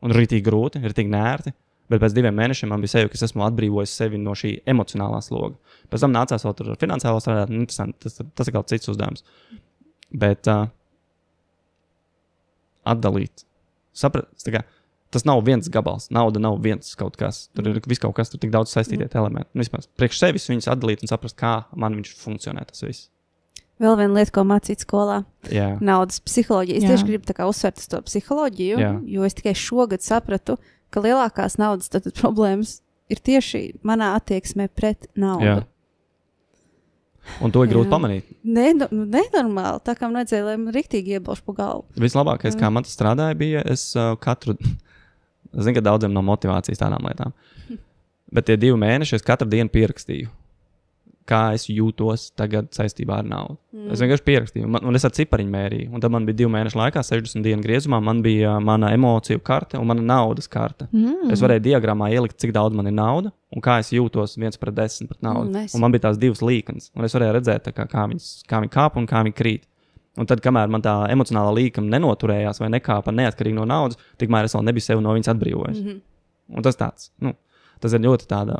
Un rītīgi grūti, ir tik nērti, bet pēc 2 mēnešiem man bija sevi, ka es esmu atbrīvojis sevi no šī emocionālā sloga. Pēc tam nācās vēl tur finansiāli strādāt, interesanti, tas ir kaut cits uzdevums. Bet atdalīt, saprast, tas nav viens gabals, nauda nav viens kaut kas, tur ir viss kaut kas, tur tik daudz saistītie elementi. Vispār, priekš sevis viņus atdalīt un saprast, kā man viņš funkcionē tas viss. Vēl viena lieta, ko mācīt skolā. Jā. Naudas psiholoģija. Es tieši gribu uzsvērt uz to psiholoģiju, jo es tikai šogad sapratu, ka lielākās naudas problēmas ir tieši manā attieksmē pret naudu. Jā. Un to ir grūti pamanīt. Nenormāli, tā kā man vajadzēja, lai man riktīgi iebalš pa galvu. Vislabākais, kā man tas strādāja, bija, es zinu, ka daudziem nav motivācijas tādām lietām, bet tie 2 mēneši es katru dienu pierakstīju, kā es jūtos tagad saistībā ar naudu. Es vienkārši pierakstīju, un es ar cipariņu mērīju, un tad man bija 2 mēnešu laikā, 60 dienu griezumā, man bija mana emociju karte un mana naudas karte. Es varēju diagramā ielikt, cik daudz man ir nauda, un kā es jūtos 1/10 pret naudu. Un man bija tās 2 līknes, un es varēju redzēt, kā viņi kāp un kā viņi krīt. Un tad, kamēr man tā emocionālā līkuma nenoturējās vai nekāpa neatkarīgi no naudas, tikmēr es vēl nebiju sevi no viņas atbrīvojis. Un tas tāds, tas ir ļoti tāda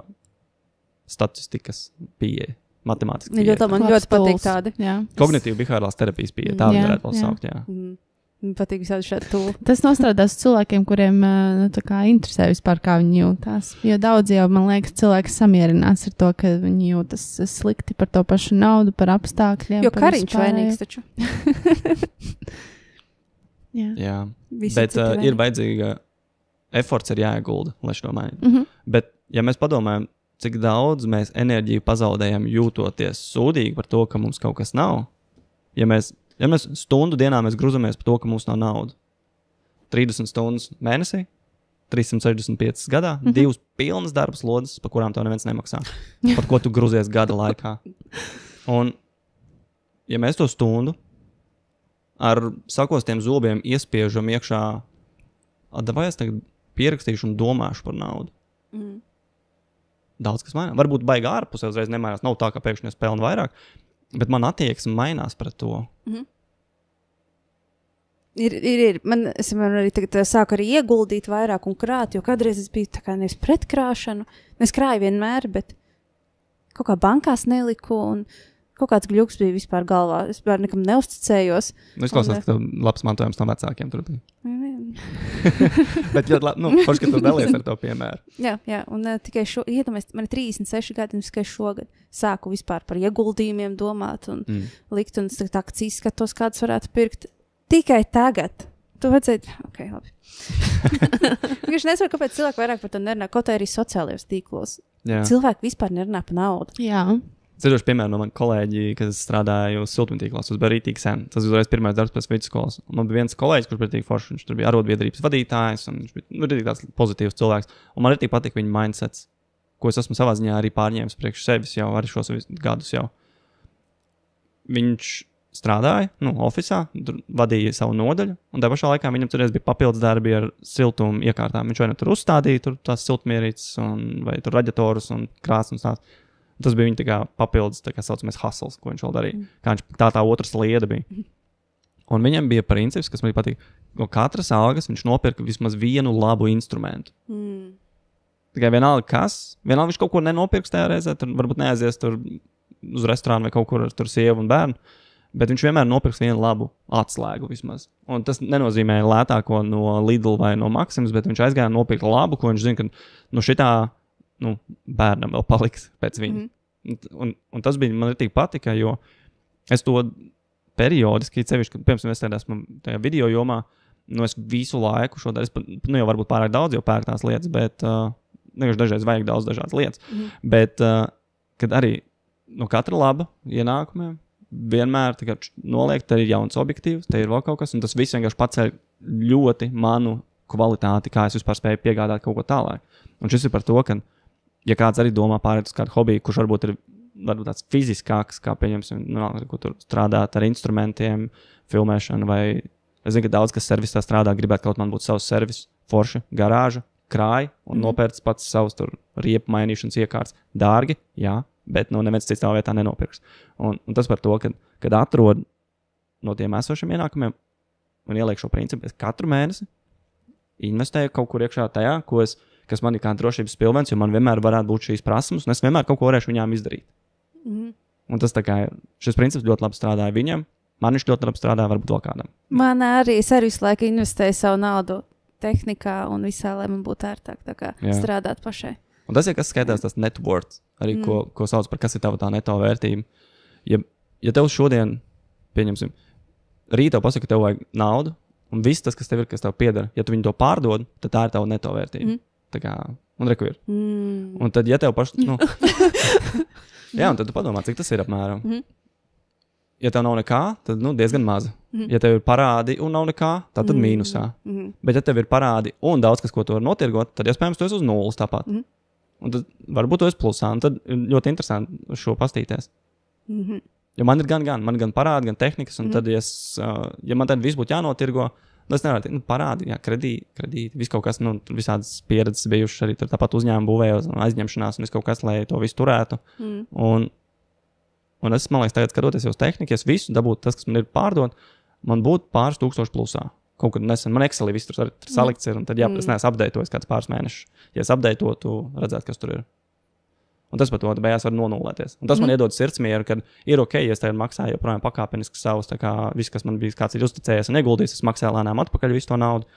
statistikas pieeja, matemātiska pieeja. Man ļoti patīk tādi. Kognitīva behaviorālās terapijas pieeja, tādu varētu vēl saukt, jā. Man patīk visādi šādi tūli. Tas nostrādās cilvēkiem, kuriem interesē vispār, kā viņi jūtās. Jo daudz jau, man liekas, cilvēki samierinās ar to, ka viņi jūtas slikti par to pašu naudu, par apstākļiem. Jo Kariņš vainīgs taču. Jā. Bet ir vajadzīga, efforts ir jāiegulda, lai šo mainītu. Bet, ja mēs padomājam, cik daudz mēs enerģiju pazaudējam jūtoties sūdīgi par to, ka mums kaut kas nav, ja mēs stundu dienā mēs gruzamies par to, ka mums nav nauda. 30 stundas mēnesī, 365 gadā, 2 pilnas darba slodzes, par kurām tev neviens nemaksā. Par ko tu gruzies gada laikā. Un, ja mēs to stundu ar sakostiem zobiem iespiežam iekšā, vai es tagad pierakstīšu un domāšu par naudu. Daudz kas mainās. Varbūt baigi ārpusē uzreiz nemainās. Nav tā, ka pēkšņi es pelnu vairāk, bet man attieksme mainās pret to. Ir. Es arī tagad sāku arī ieguldīt vairāk un krāt, jo kādreiz es biju tā kā nevis pret krāšanu. Es krāju vienmēr, bet kaut kā bankās neliku un kaut kāds gļuks bija vispār galvā. Es vispār nekam neuzticējos. Izklausās, ka tev labs mantojums no vecākiem tur bija. Bet ļoti labi, forši, ka tu dalies ar to piemēru. Jā, un tikai iedomājies, man ir 36 gadi, un tikai šogad sāku vispār par ieguldījumiem domāt un likt, un tā akcijas skatos, kādas varētu pirkt. Tikai tagad. Tu vajadzēja, ok, labi. Viņš nesaprot, kāpēc cilvēki vairāk par to nerunā, kaut arī sociālajos tīklos. Jā. Cilvēki vispār nerunā par naudu. Jā. Ceļošu, piemēram, no mani kolēģi, kas strādāja uz siltumtīklos, uz Berītīgi sen. Tas uzreiz pirmais darbs pēc vidusskolas. Man bija viens kolēģis, kurš bija tik foršs, viņš tur bija arotbiedrības vadītājs, un viņš bija tik tāds pozitīvs cilvēks. Un man arī patika viņa mindsets, ko es esmu savā ziņā arī pārņēmis priekš sevis jau arī šos gadus jau. Viņš strādāja, ofisā, vadīja savu nodaļu, un tā pašā laikā viņam tur bija papildus darbi ar siltumu iekārtām. Viņš vai nu tur uzstādīja tur tās siltumierīces, vai tur raģatorus un krāsas un tās. Tas bija viņa tā kā papildus, tā kā saucamais hustles, ko viņš vēl darīja. Kā viņš tā otra slieda bija. Un viņam bija princips, kas man patīk, no katras algas viņš nopirka vismaz vienu labu instrumentu. Tikai vienalga kas, vienalga viņš kaut ko nenopirks tajā reizē, tur varbūt neaizies tur uz restorānu vai kaut kur ar tur sievu un bērnu, bet viņš vienmēr nopirks vienu labu atslēgu vismaz. Un tas nenozīmē lētāko no Lidl vai no Maximas, bet viņš aizgāja nopirkt labu, ko viņš zina, ka šitā bērnam vēl paliks pēc viņa. Un tas bija, man arī patika, jo es to periodiski, sevišķi, piemēram, es esmu tajā video jomā, es visu laiku šo daru, jau varbūt pārāk daudz jau pērk tās lietas, bet dažreiz vajag daudz dažādas lietas. Bet, kad arī no katra laba ienākumiem vienmēr noliek, te ir jauns objektīvs, te ir vēl kaut kas, un tas viss vienkārši paceļ ļoti manu kvalitāti, kā es vispār spēju piegādāt kaut ko tālāk. Un šis ir par to, ka ja kāds arī domā pārēt uz kādu hobiju, kurš varbūt ir tāds fiziskāks, kā pieņemsim, ko tur strādāt ar instrumentiem, filmēšanu, vai es zinu, ka daudz, kas servisā strādā, gribētu kaut man būtu savs servis, forša, garāža, krāja un nopērts pats savus tur riepu mainīšanas iekārtas. Dārgi, jā, bet neviens cits tā vietā nenopirks. Un tas par to, kad atrod no tiem esošiem ienākumiem un ieliek šo principu, es katru mēnesi investēju kaut kur iekšā tajā, kas man ir kā drošības pilvens, jo man vienmēr varētu būt šīs prasmes, un es vienmēr kaut ko varēšu viņām izdarīt. Un tas tā kā šis princips ļoti labi strādāja viņam, man viņš ļoti labi strādāja varbūt vēl kādam. Man arī visu laiku investēja savu naudu tehnikā un visā, lai man būtu ērtāk strādāt pašai. Un tas ir, kas skaitās tas net worth, arī ko sauc par kas ir tava tā neto vērtība. Ja tev šodien, pieņemsim, rīt tev pasaka, ka tev vajag naudu, un viss tas, kas tev ir, kas tev pieder, ja tu viņu to pārdod, tad tā ir tava neto vērtība. Tā kā, un reku ir. Un tad, ja tev paši, jā, un tad tu padomā, cik tas ir apmēram. Ja tev nav nekā, tad, diezgan maza. Ja tev ir parādi un nav nekā, tad mīnusā. Bet ja tev ir parādi un daudz kas, ko tu var notirgot, tad, iespējams, tu esi uz nulles tāpat. Un tad varbūt tu esi plusā, un tad ļoti interesanti uz šo pastīties. Jo man ir man gan parādi, gan tehnikas, un tad, ja man tad viss būtu jānotirgo, es nevaru, parādi, jā, kredīti, viss kaut kas, visādas pieredzes bijušas arī tāpat uzņēmuma būvējos, aizņemšanās un viss kaut kas, lai to visu turētu. Un es, man liekas, tagad skatoties uz tehniku, ja es visu dabūtu tas, kas man ir pārdot, man būtu pāris tūkstoši plusā. Kaut kad nesen, man Excelī viss tur salikts ir, un tad, es neesmu updatojis kāds pāris mēnešus. Ja es updatotu, redzētu, kas tur ir. Un tas par to beigās var nonulēties. Un tas man iedod sirdsmieru, kad ir ok, ja es tagad maksāju joprojām pakāpeniski savus, tā kā viss, kas man bija, kāds ir uzticējies un ieguldījis, es maksāju lēnām atpakaļ visu to naudu.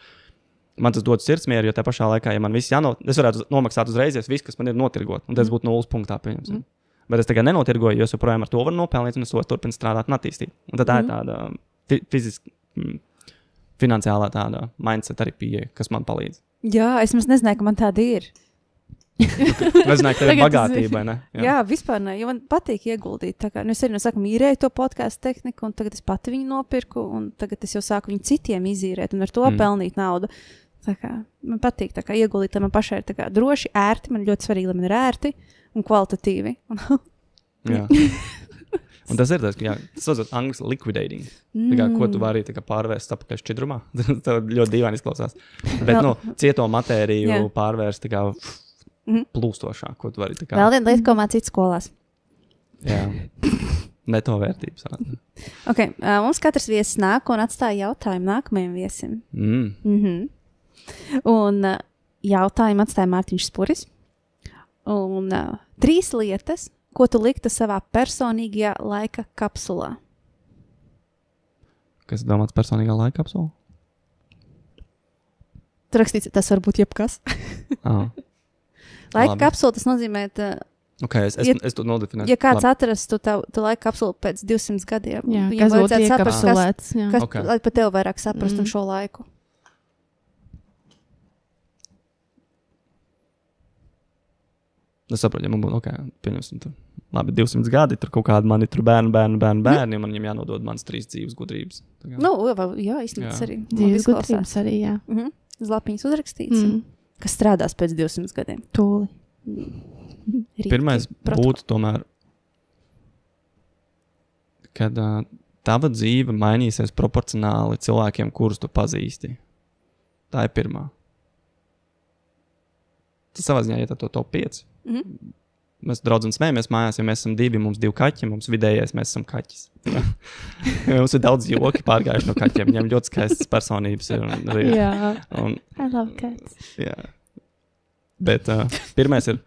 Man tas dod sirdsmieru, jo tajā pašā laikā, ja man viss es varētu nomaksāt uzreiz viss, kas man ir notirgot, un tas būtu 0 punktā, pieņemsim. Bet es tagad nenotirgoju, jo es joprojām ar to varu nopelnīt, un es varu turpināt strādāt un attīstīt. Un tad tā ir tāda finansiālā tāda mindset arī pieeja, kas man palīdz. Jā, es nezināju, ka man tāda ir. Nezināju, ka tev ir bagātība, vai ne? Jā, vispār ne, jo man patīk ieguldīt. Tā kā, es arī saku, mīrēju to podcastu tehniku, un tagad es pati viņu nopirku, un tagad es jau sāku viņu citiem izīrēt, un ar to pelnīt naudu. Tā kā, man patīk tā kā ieguldīt, lai man pašai ir tā kā droši, ērti, man ļoti svarīgi, lai man ir ērti un kvalitatīvi. Jā. Un tas ir tas, ka, tas saucot angliski liquidating. Tā kā, ko tu vari tā kā pārvērst apakaļ šķidrumā. Tas ļoti dīvaini izklausās. Bet, cieto matēriju pārvērst tā kā plūstošā, ko tu vari tā kā. Vēl viena lieta, ko mācīt skolās. Jā. Neto vērtības. Ok, mums katrs viesis nāk un atstāja jautājumu nākamajam viesim. Un jautājumu atstāja Mārtiņš Spuris. Un 3 lietas, ko tu liktu savā personīgajā laika kapsulā? Kas domāts personīgā laika kapsulā? Tu rakstīts, tas var būt jebkas. Laika kapsula, tas nozīmē, okay, es to nodefinēju. Ja kāds atrastu tu laika kapsulu pēc 200 gadiem, kas būtu iekapsulēts, lai pat tev vairāk saprast un šo laiku. Es saprotu, ja man būtu, pieņemsim, tur, labi, 200 gadi, tur kaut kādi mani tur bērni, un man viņam jānodod mans 3 dzīves gudrības. Jā, īstenībā tas arī. Dzīves gudrības arī, jā. Zlapiņas uzrakstīts, kas strādās pēc 200 gadiem. Tūli. Pirmais būtu tomēr, kad tava dzīve mainīsies proporcionāli cilvēkiem, kurus tu pazīsti. Tā ir pirmā. Tas savā ziņā, ja to top 5. Mēs draudzam smējamies mājās, ja mēs esam 2, mums 2 kaķi, mums vidējais mēs esam kaķis. Mums ir daudz joki pārgājuši no kaķiem, viņiem ļoti skaistas personības ir. Jā, un, I love cats. Jā. Bet pirmais ir,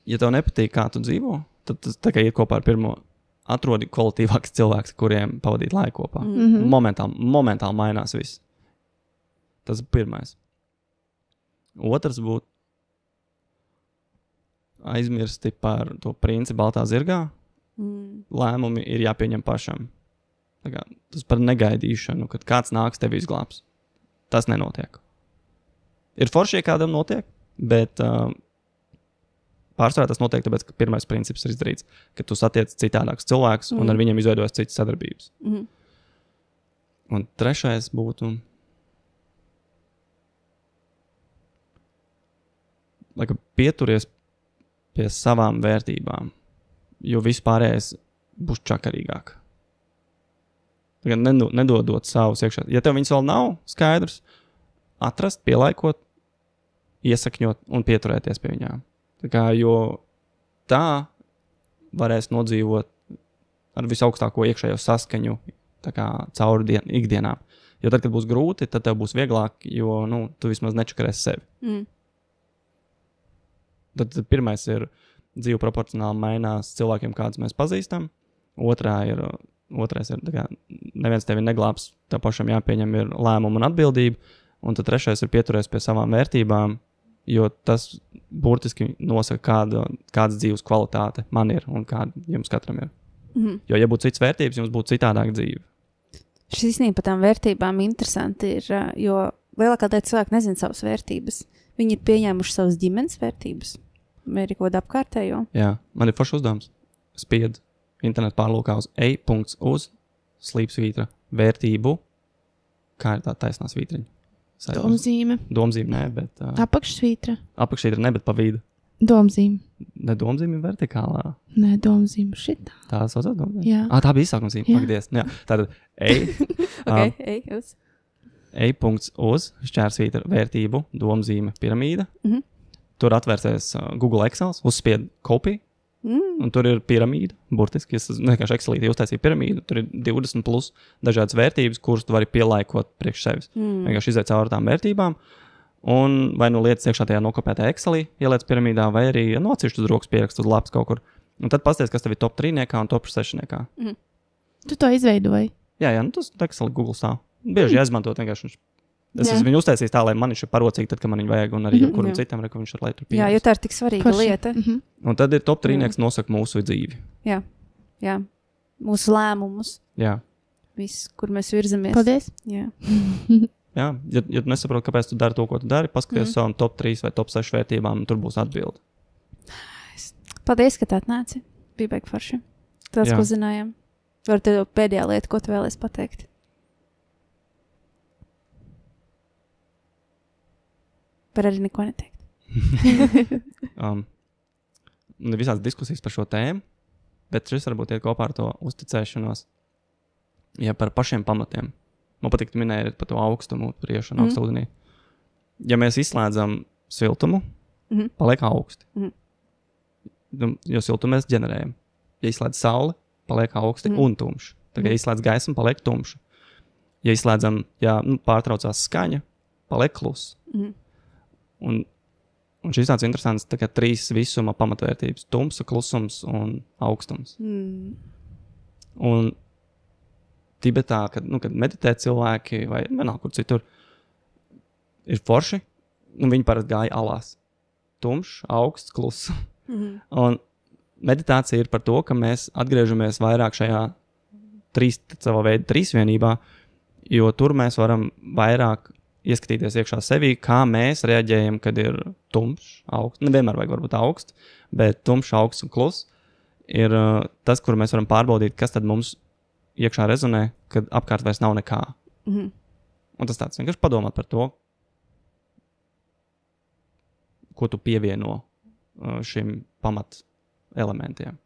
ja tev nepatīk, kā tu dzīvo, tad tas tā kā iet kopā ar pirmo, atrodi kvalitīvāks cilvēks, kuriem pavadīt laiku kopā. Momentāli mainās viss. Tas ir pirmais. Otrs būtu aizmirsti par to principu baltā zirgā. Lēmumi ir jāpieņem pašam. Tas par negaidīšanu, kad kāds nāks tevi izglābs. Tas nenotiek. Ir forši, ja kādam notiek, bet pārsvarā tas notiek, tāpēc, ka pirmais princips ir izdarīts, ka tu satiec citādāks cilvēks un ar viņiem izveidojas citas sadarbības. Un trešais būtu pieturies pie savām vērtībām, jo vispārējais būs čakarīgāk. Nedodot savus iekšā. Ja tev viņas vēl nav skaidrs, atrast, pielaikot, iesakņot un pieturēties pie viņām. Jo tā varēs nodzīvot ar visaugstāko iekšējo saskaņu cauri ikdienām. Jo tad, kad būs grūti, tad tev būs vieglāk, jo tu vismaz nečakarēsi sevi. Tad pirmais ir dzīve proporcionāli mainās cilvēkiem, kādus mēs pazīstam. Otrais ir neviens tevi neglābs, tev pašam jāpieņem ir lēmumu un atbildība. Un tad trešais ir pieturēs pie savām vērtībām, jo tas burtiski nosaka, kādas dzīves kvalitāte man ir un kāda jums katram ir. Jo, ja būtu cits vērtības, jums būtu citādāk dzīve. Šis īstenībā par tām vērtībām interesanti ir, jo lielākā daļa cilvēku nezina savas vērtības. Viņi ir pieņēmuši savas ģimenes vērtības. Vai ir kaut kāda apkārtējo? Jā, man ir foršs uzdevums. Spied internetu pārlūkā uz e.uz slīpsvītra vērtību. Kā ir tā taisnā svītriņa? Domzīme. Domzīme, nē, bet... Apakšsvītra. Apakšsvītra, ne, bet pa vidu. Domzīme. Ne, domzīme ir vertikālā. Nē, domzīme šitā. Tā saucās domzīme? Jā. Tā bija izsākuma zīme. Pagadies. Jā, tātad e.uz šķērsvītra vērtību, domzīme, piramīda. Tur atvērsies Google Excel, uzspied kopiju, un tur ir piramīda, burtiski, es vienkārši Excelītī uztaisīju piramīdu, tur ir 20 plus dažādas vērtības, kuras tu vari pielaikot priekš sevis. Vienkārši iziet cauri tām vērtībām, un vai lietas iekšā tajā nokopētajā Excelī, ieliec piramīdā, vai arī atsevišķi uz rokas pierakst uz lapas kaut kur. Un tad pasties, kas tev ir top 3 un top 6. Tu to izveidoji? Jā, tas Excel Google stāv. Bieži jāizmantot vienkārši. Es esmu viņu uztaisījis tā, lai man viņš ir parocīgi, tad, kad man viņu vajag, un arī jebkuram citam, ka viņš ir, lai tur pieņems. Jā, jo tā ir tik svarīga lieta. Un tad ir top 3 nosaka mūsu dzīvi. Jā. Mūsu lēmumus. Jā. Viss, kur mēs virzamies. Paldies. Jā. Jā, ja tu nesaproti, kāpēc tu dari to, ko tu dari, paskaties savām top 3 vai top 6 vērtībām, un tur būs atbildi. Paldies, ka tā atnāci. Bija baigi forši. Tas, ko zinājām. Varbūt tev pēdējā lieta, ko tu vēlies pateikt. Var arī neko neteikt. Visādas diskusijas par šo tēmu, bet šis varbūt iet kopā ar to uzticēšanos. Ja par pašiem pamatiem. Man patīk, ka minēja par to augstumu, par iešanu augstu ūdenī. Ja mēs izslēdzam siltumu, paliek augsti. Jo siltumu mēs ģenerējam. Ja izslēdz sauli, paliek augsti un tumši. Tad, ja izslēdz gaismu, paliek tumši. Ja izslēdzam, pārtraucās skaņa, paliek kluss. Un šis tāds interesants, tā kā 3 visuma pamatvērtības - tumsa, klusums un augstums. Un Tibetā, kad meditē cilvēki vai vienalga kur citur, ir forši, un viņi parasti gāja alās. Tumšs, augsts, kluss. Un meditācija ir par to, ka mēs atgriežamies vairāk šajā savā veida trīsvienībā, jo tur mēs varam vairāk ieskatīties iekšā sevī, kā mēs reaģējam, kad ir tumšs, augsts. Nevienmēr vajag varbūt augsts, bet tumšs, augsts un kluss ir tas, kur mēs varam pārbaudīt, kas tad mums iekšā rezonē, kad apkārt vairs nav nekā. Un tas tāds vienkārši padomāt par to, ko tu pievieno šiem pamat elementiem.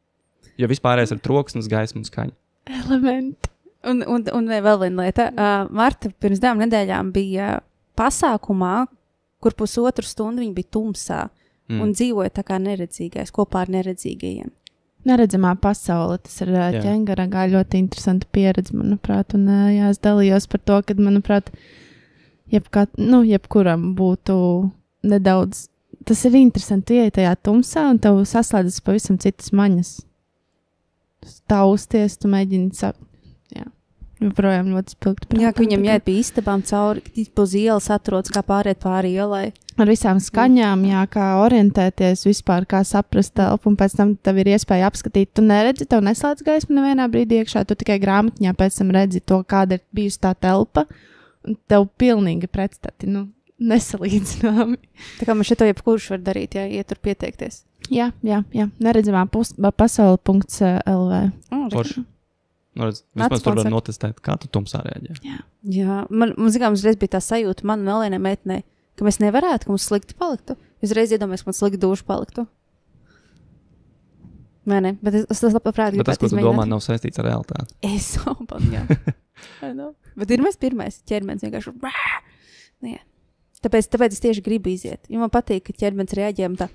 Jo vispārējais ir troksnis, gaisma un skaņa. Elementi. Un vēl viena lieta. Marta pirms 2 nedēļām bija pasākumā, kur 1,5 stundu viņa bija tumsā un dzīvoja tā kā neredzīgais, kopā ar neredzīgajiem. Neredzamā pasaule, tas ir ķengaragā ļoti interesanta pieredze, manuprāt, un jā, es dalījos par to, kad, manuprāt, jebkuram būtu nedaudz, tas ir interesanti ieiet tajā tumsā, un tev saslēdzas pavisam citas maņas. Tausties, tu mēģini joprojām ļoti spilgt. Jā, ka viņam jāiet pie istabām cauri, pa uz ielas atrodas, kā pāriet pāri ielai. Ar visām skaņām, jā, kā orientēties vispār, kā saprast telpu, un pēc tam tev ir iespēja apskatīt. Tu neredzi, tev neslēdz gaismu nevienā brīdī iekšā, tu tikai grāmatiņā pēc tam redzi to, kāda ir bijusi tā telpa, un tev pilnīgi pretstati, nesalīdzināmi. Tā kā man šito jebkurš var darīt, ja iet tur pieteikties. Jā, neredzamā pasaule.lv. Forši. Vismaz tur var notestēt, kā tu tumsā reaģē. Jā, man zinām, uzreiz bija tā sajūta, man vēl vienai meitenei, ka mēs nevarētu, ka mums slikti paliktu. Uzreiz iedomājies, ka mums slikti duši paliktu. Vai ne? Bet es labprāt gribētu izmēģināt. Bet tas, ko tu domā, nav saistīts ar realitāti. Es domāju, jā. Bet ir mēs pirmais ķermenis vienkārši. Jā. Tāpēc es tieši gribu iziet. Jo man patīk, ka ķermenis reaģējam tā.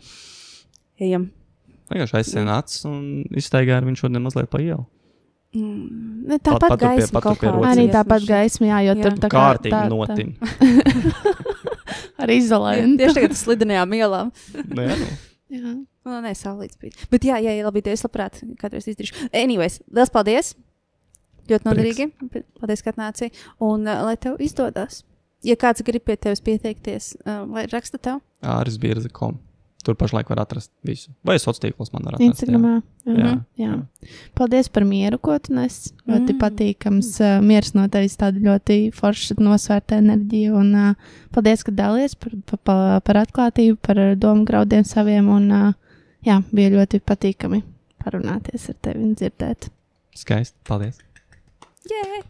Ejam. Vienkārši aizsien acis un izstaigā ar viņš šodien mazliet pa ielu. Tāpat gaisma kaut kā. Arī tāpat gaisma, jā, jo tur tā kā kārtīgi notin. Ar izolējumu. Tieši tagad slidenajām ielām. Jā. Nē, saulīts bija. Bet jā, labi, es labprāt kādreiz izdarīšu. Anyways, liels paldies. Ļoti noderīgi. Paldies, ka atnāci. Un lai tev izdodas. Ja kāds grib pie tevis pieteikties, lai raksta tev. Arisbirze.com. Tur pašlaik var atrast visu. Vai sociālos tīklos man var atrast. Instagramā. Jā. Paldies par mieru, ko tu nes. Ļoti patīkams miers no tevis, tāda ļoti forša nosvērta enerģija. Un paldies, ka dalies par atklātību, par domu graudiem saviem. Un bija ļoti patīkami parunāties ar tevi un dzirdēt. Skaisti. Paldies. Yeah.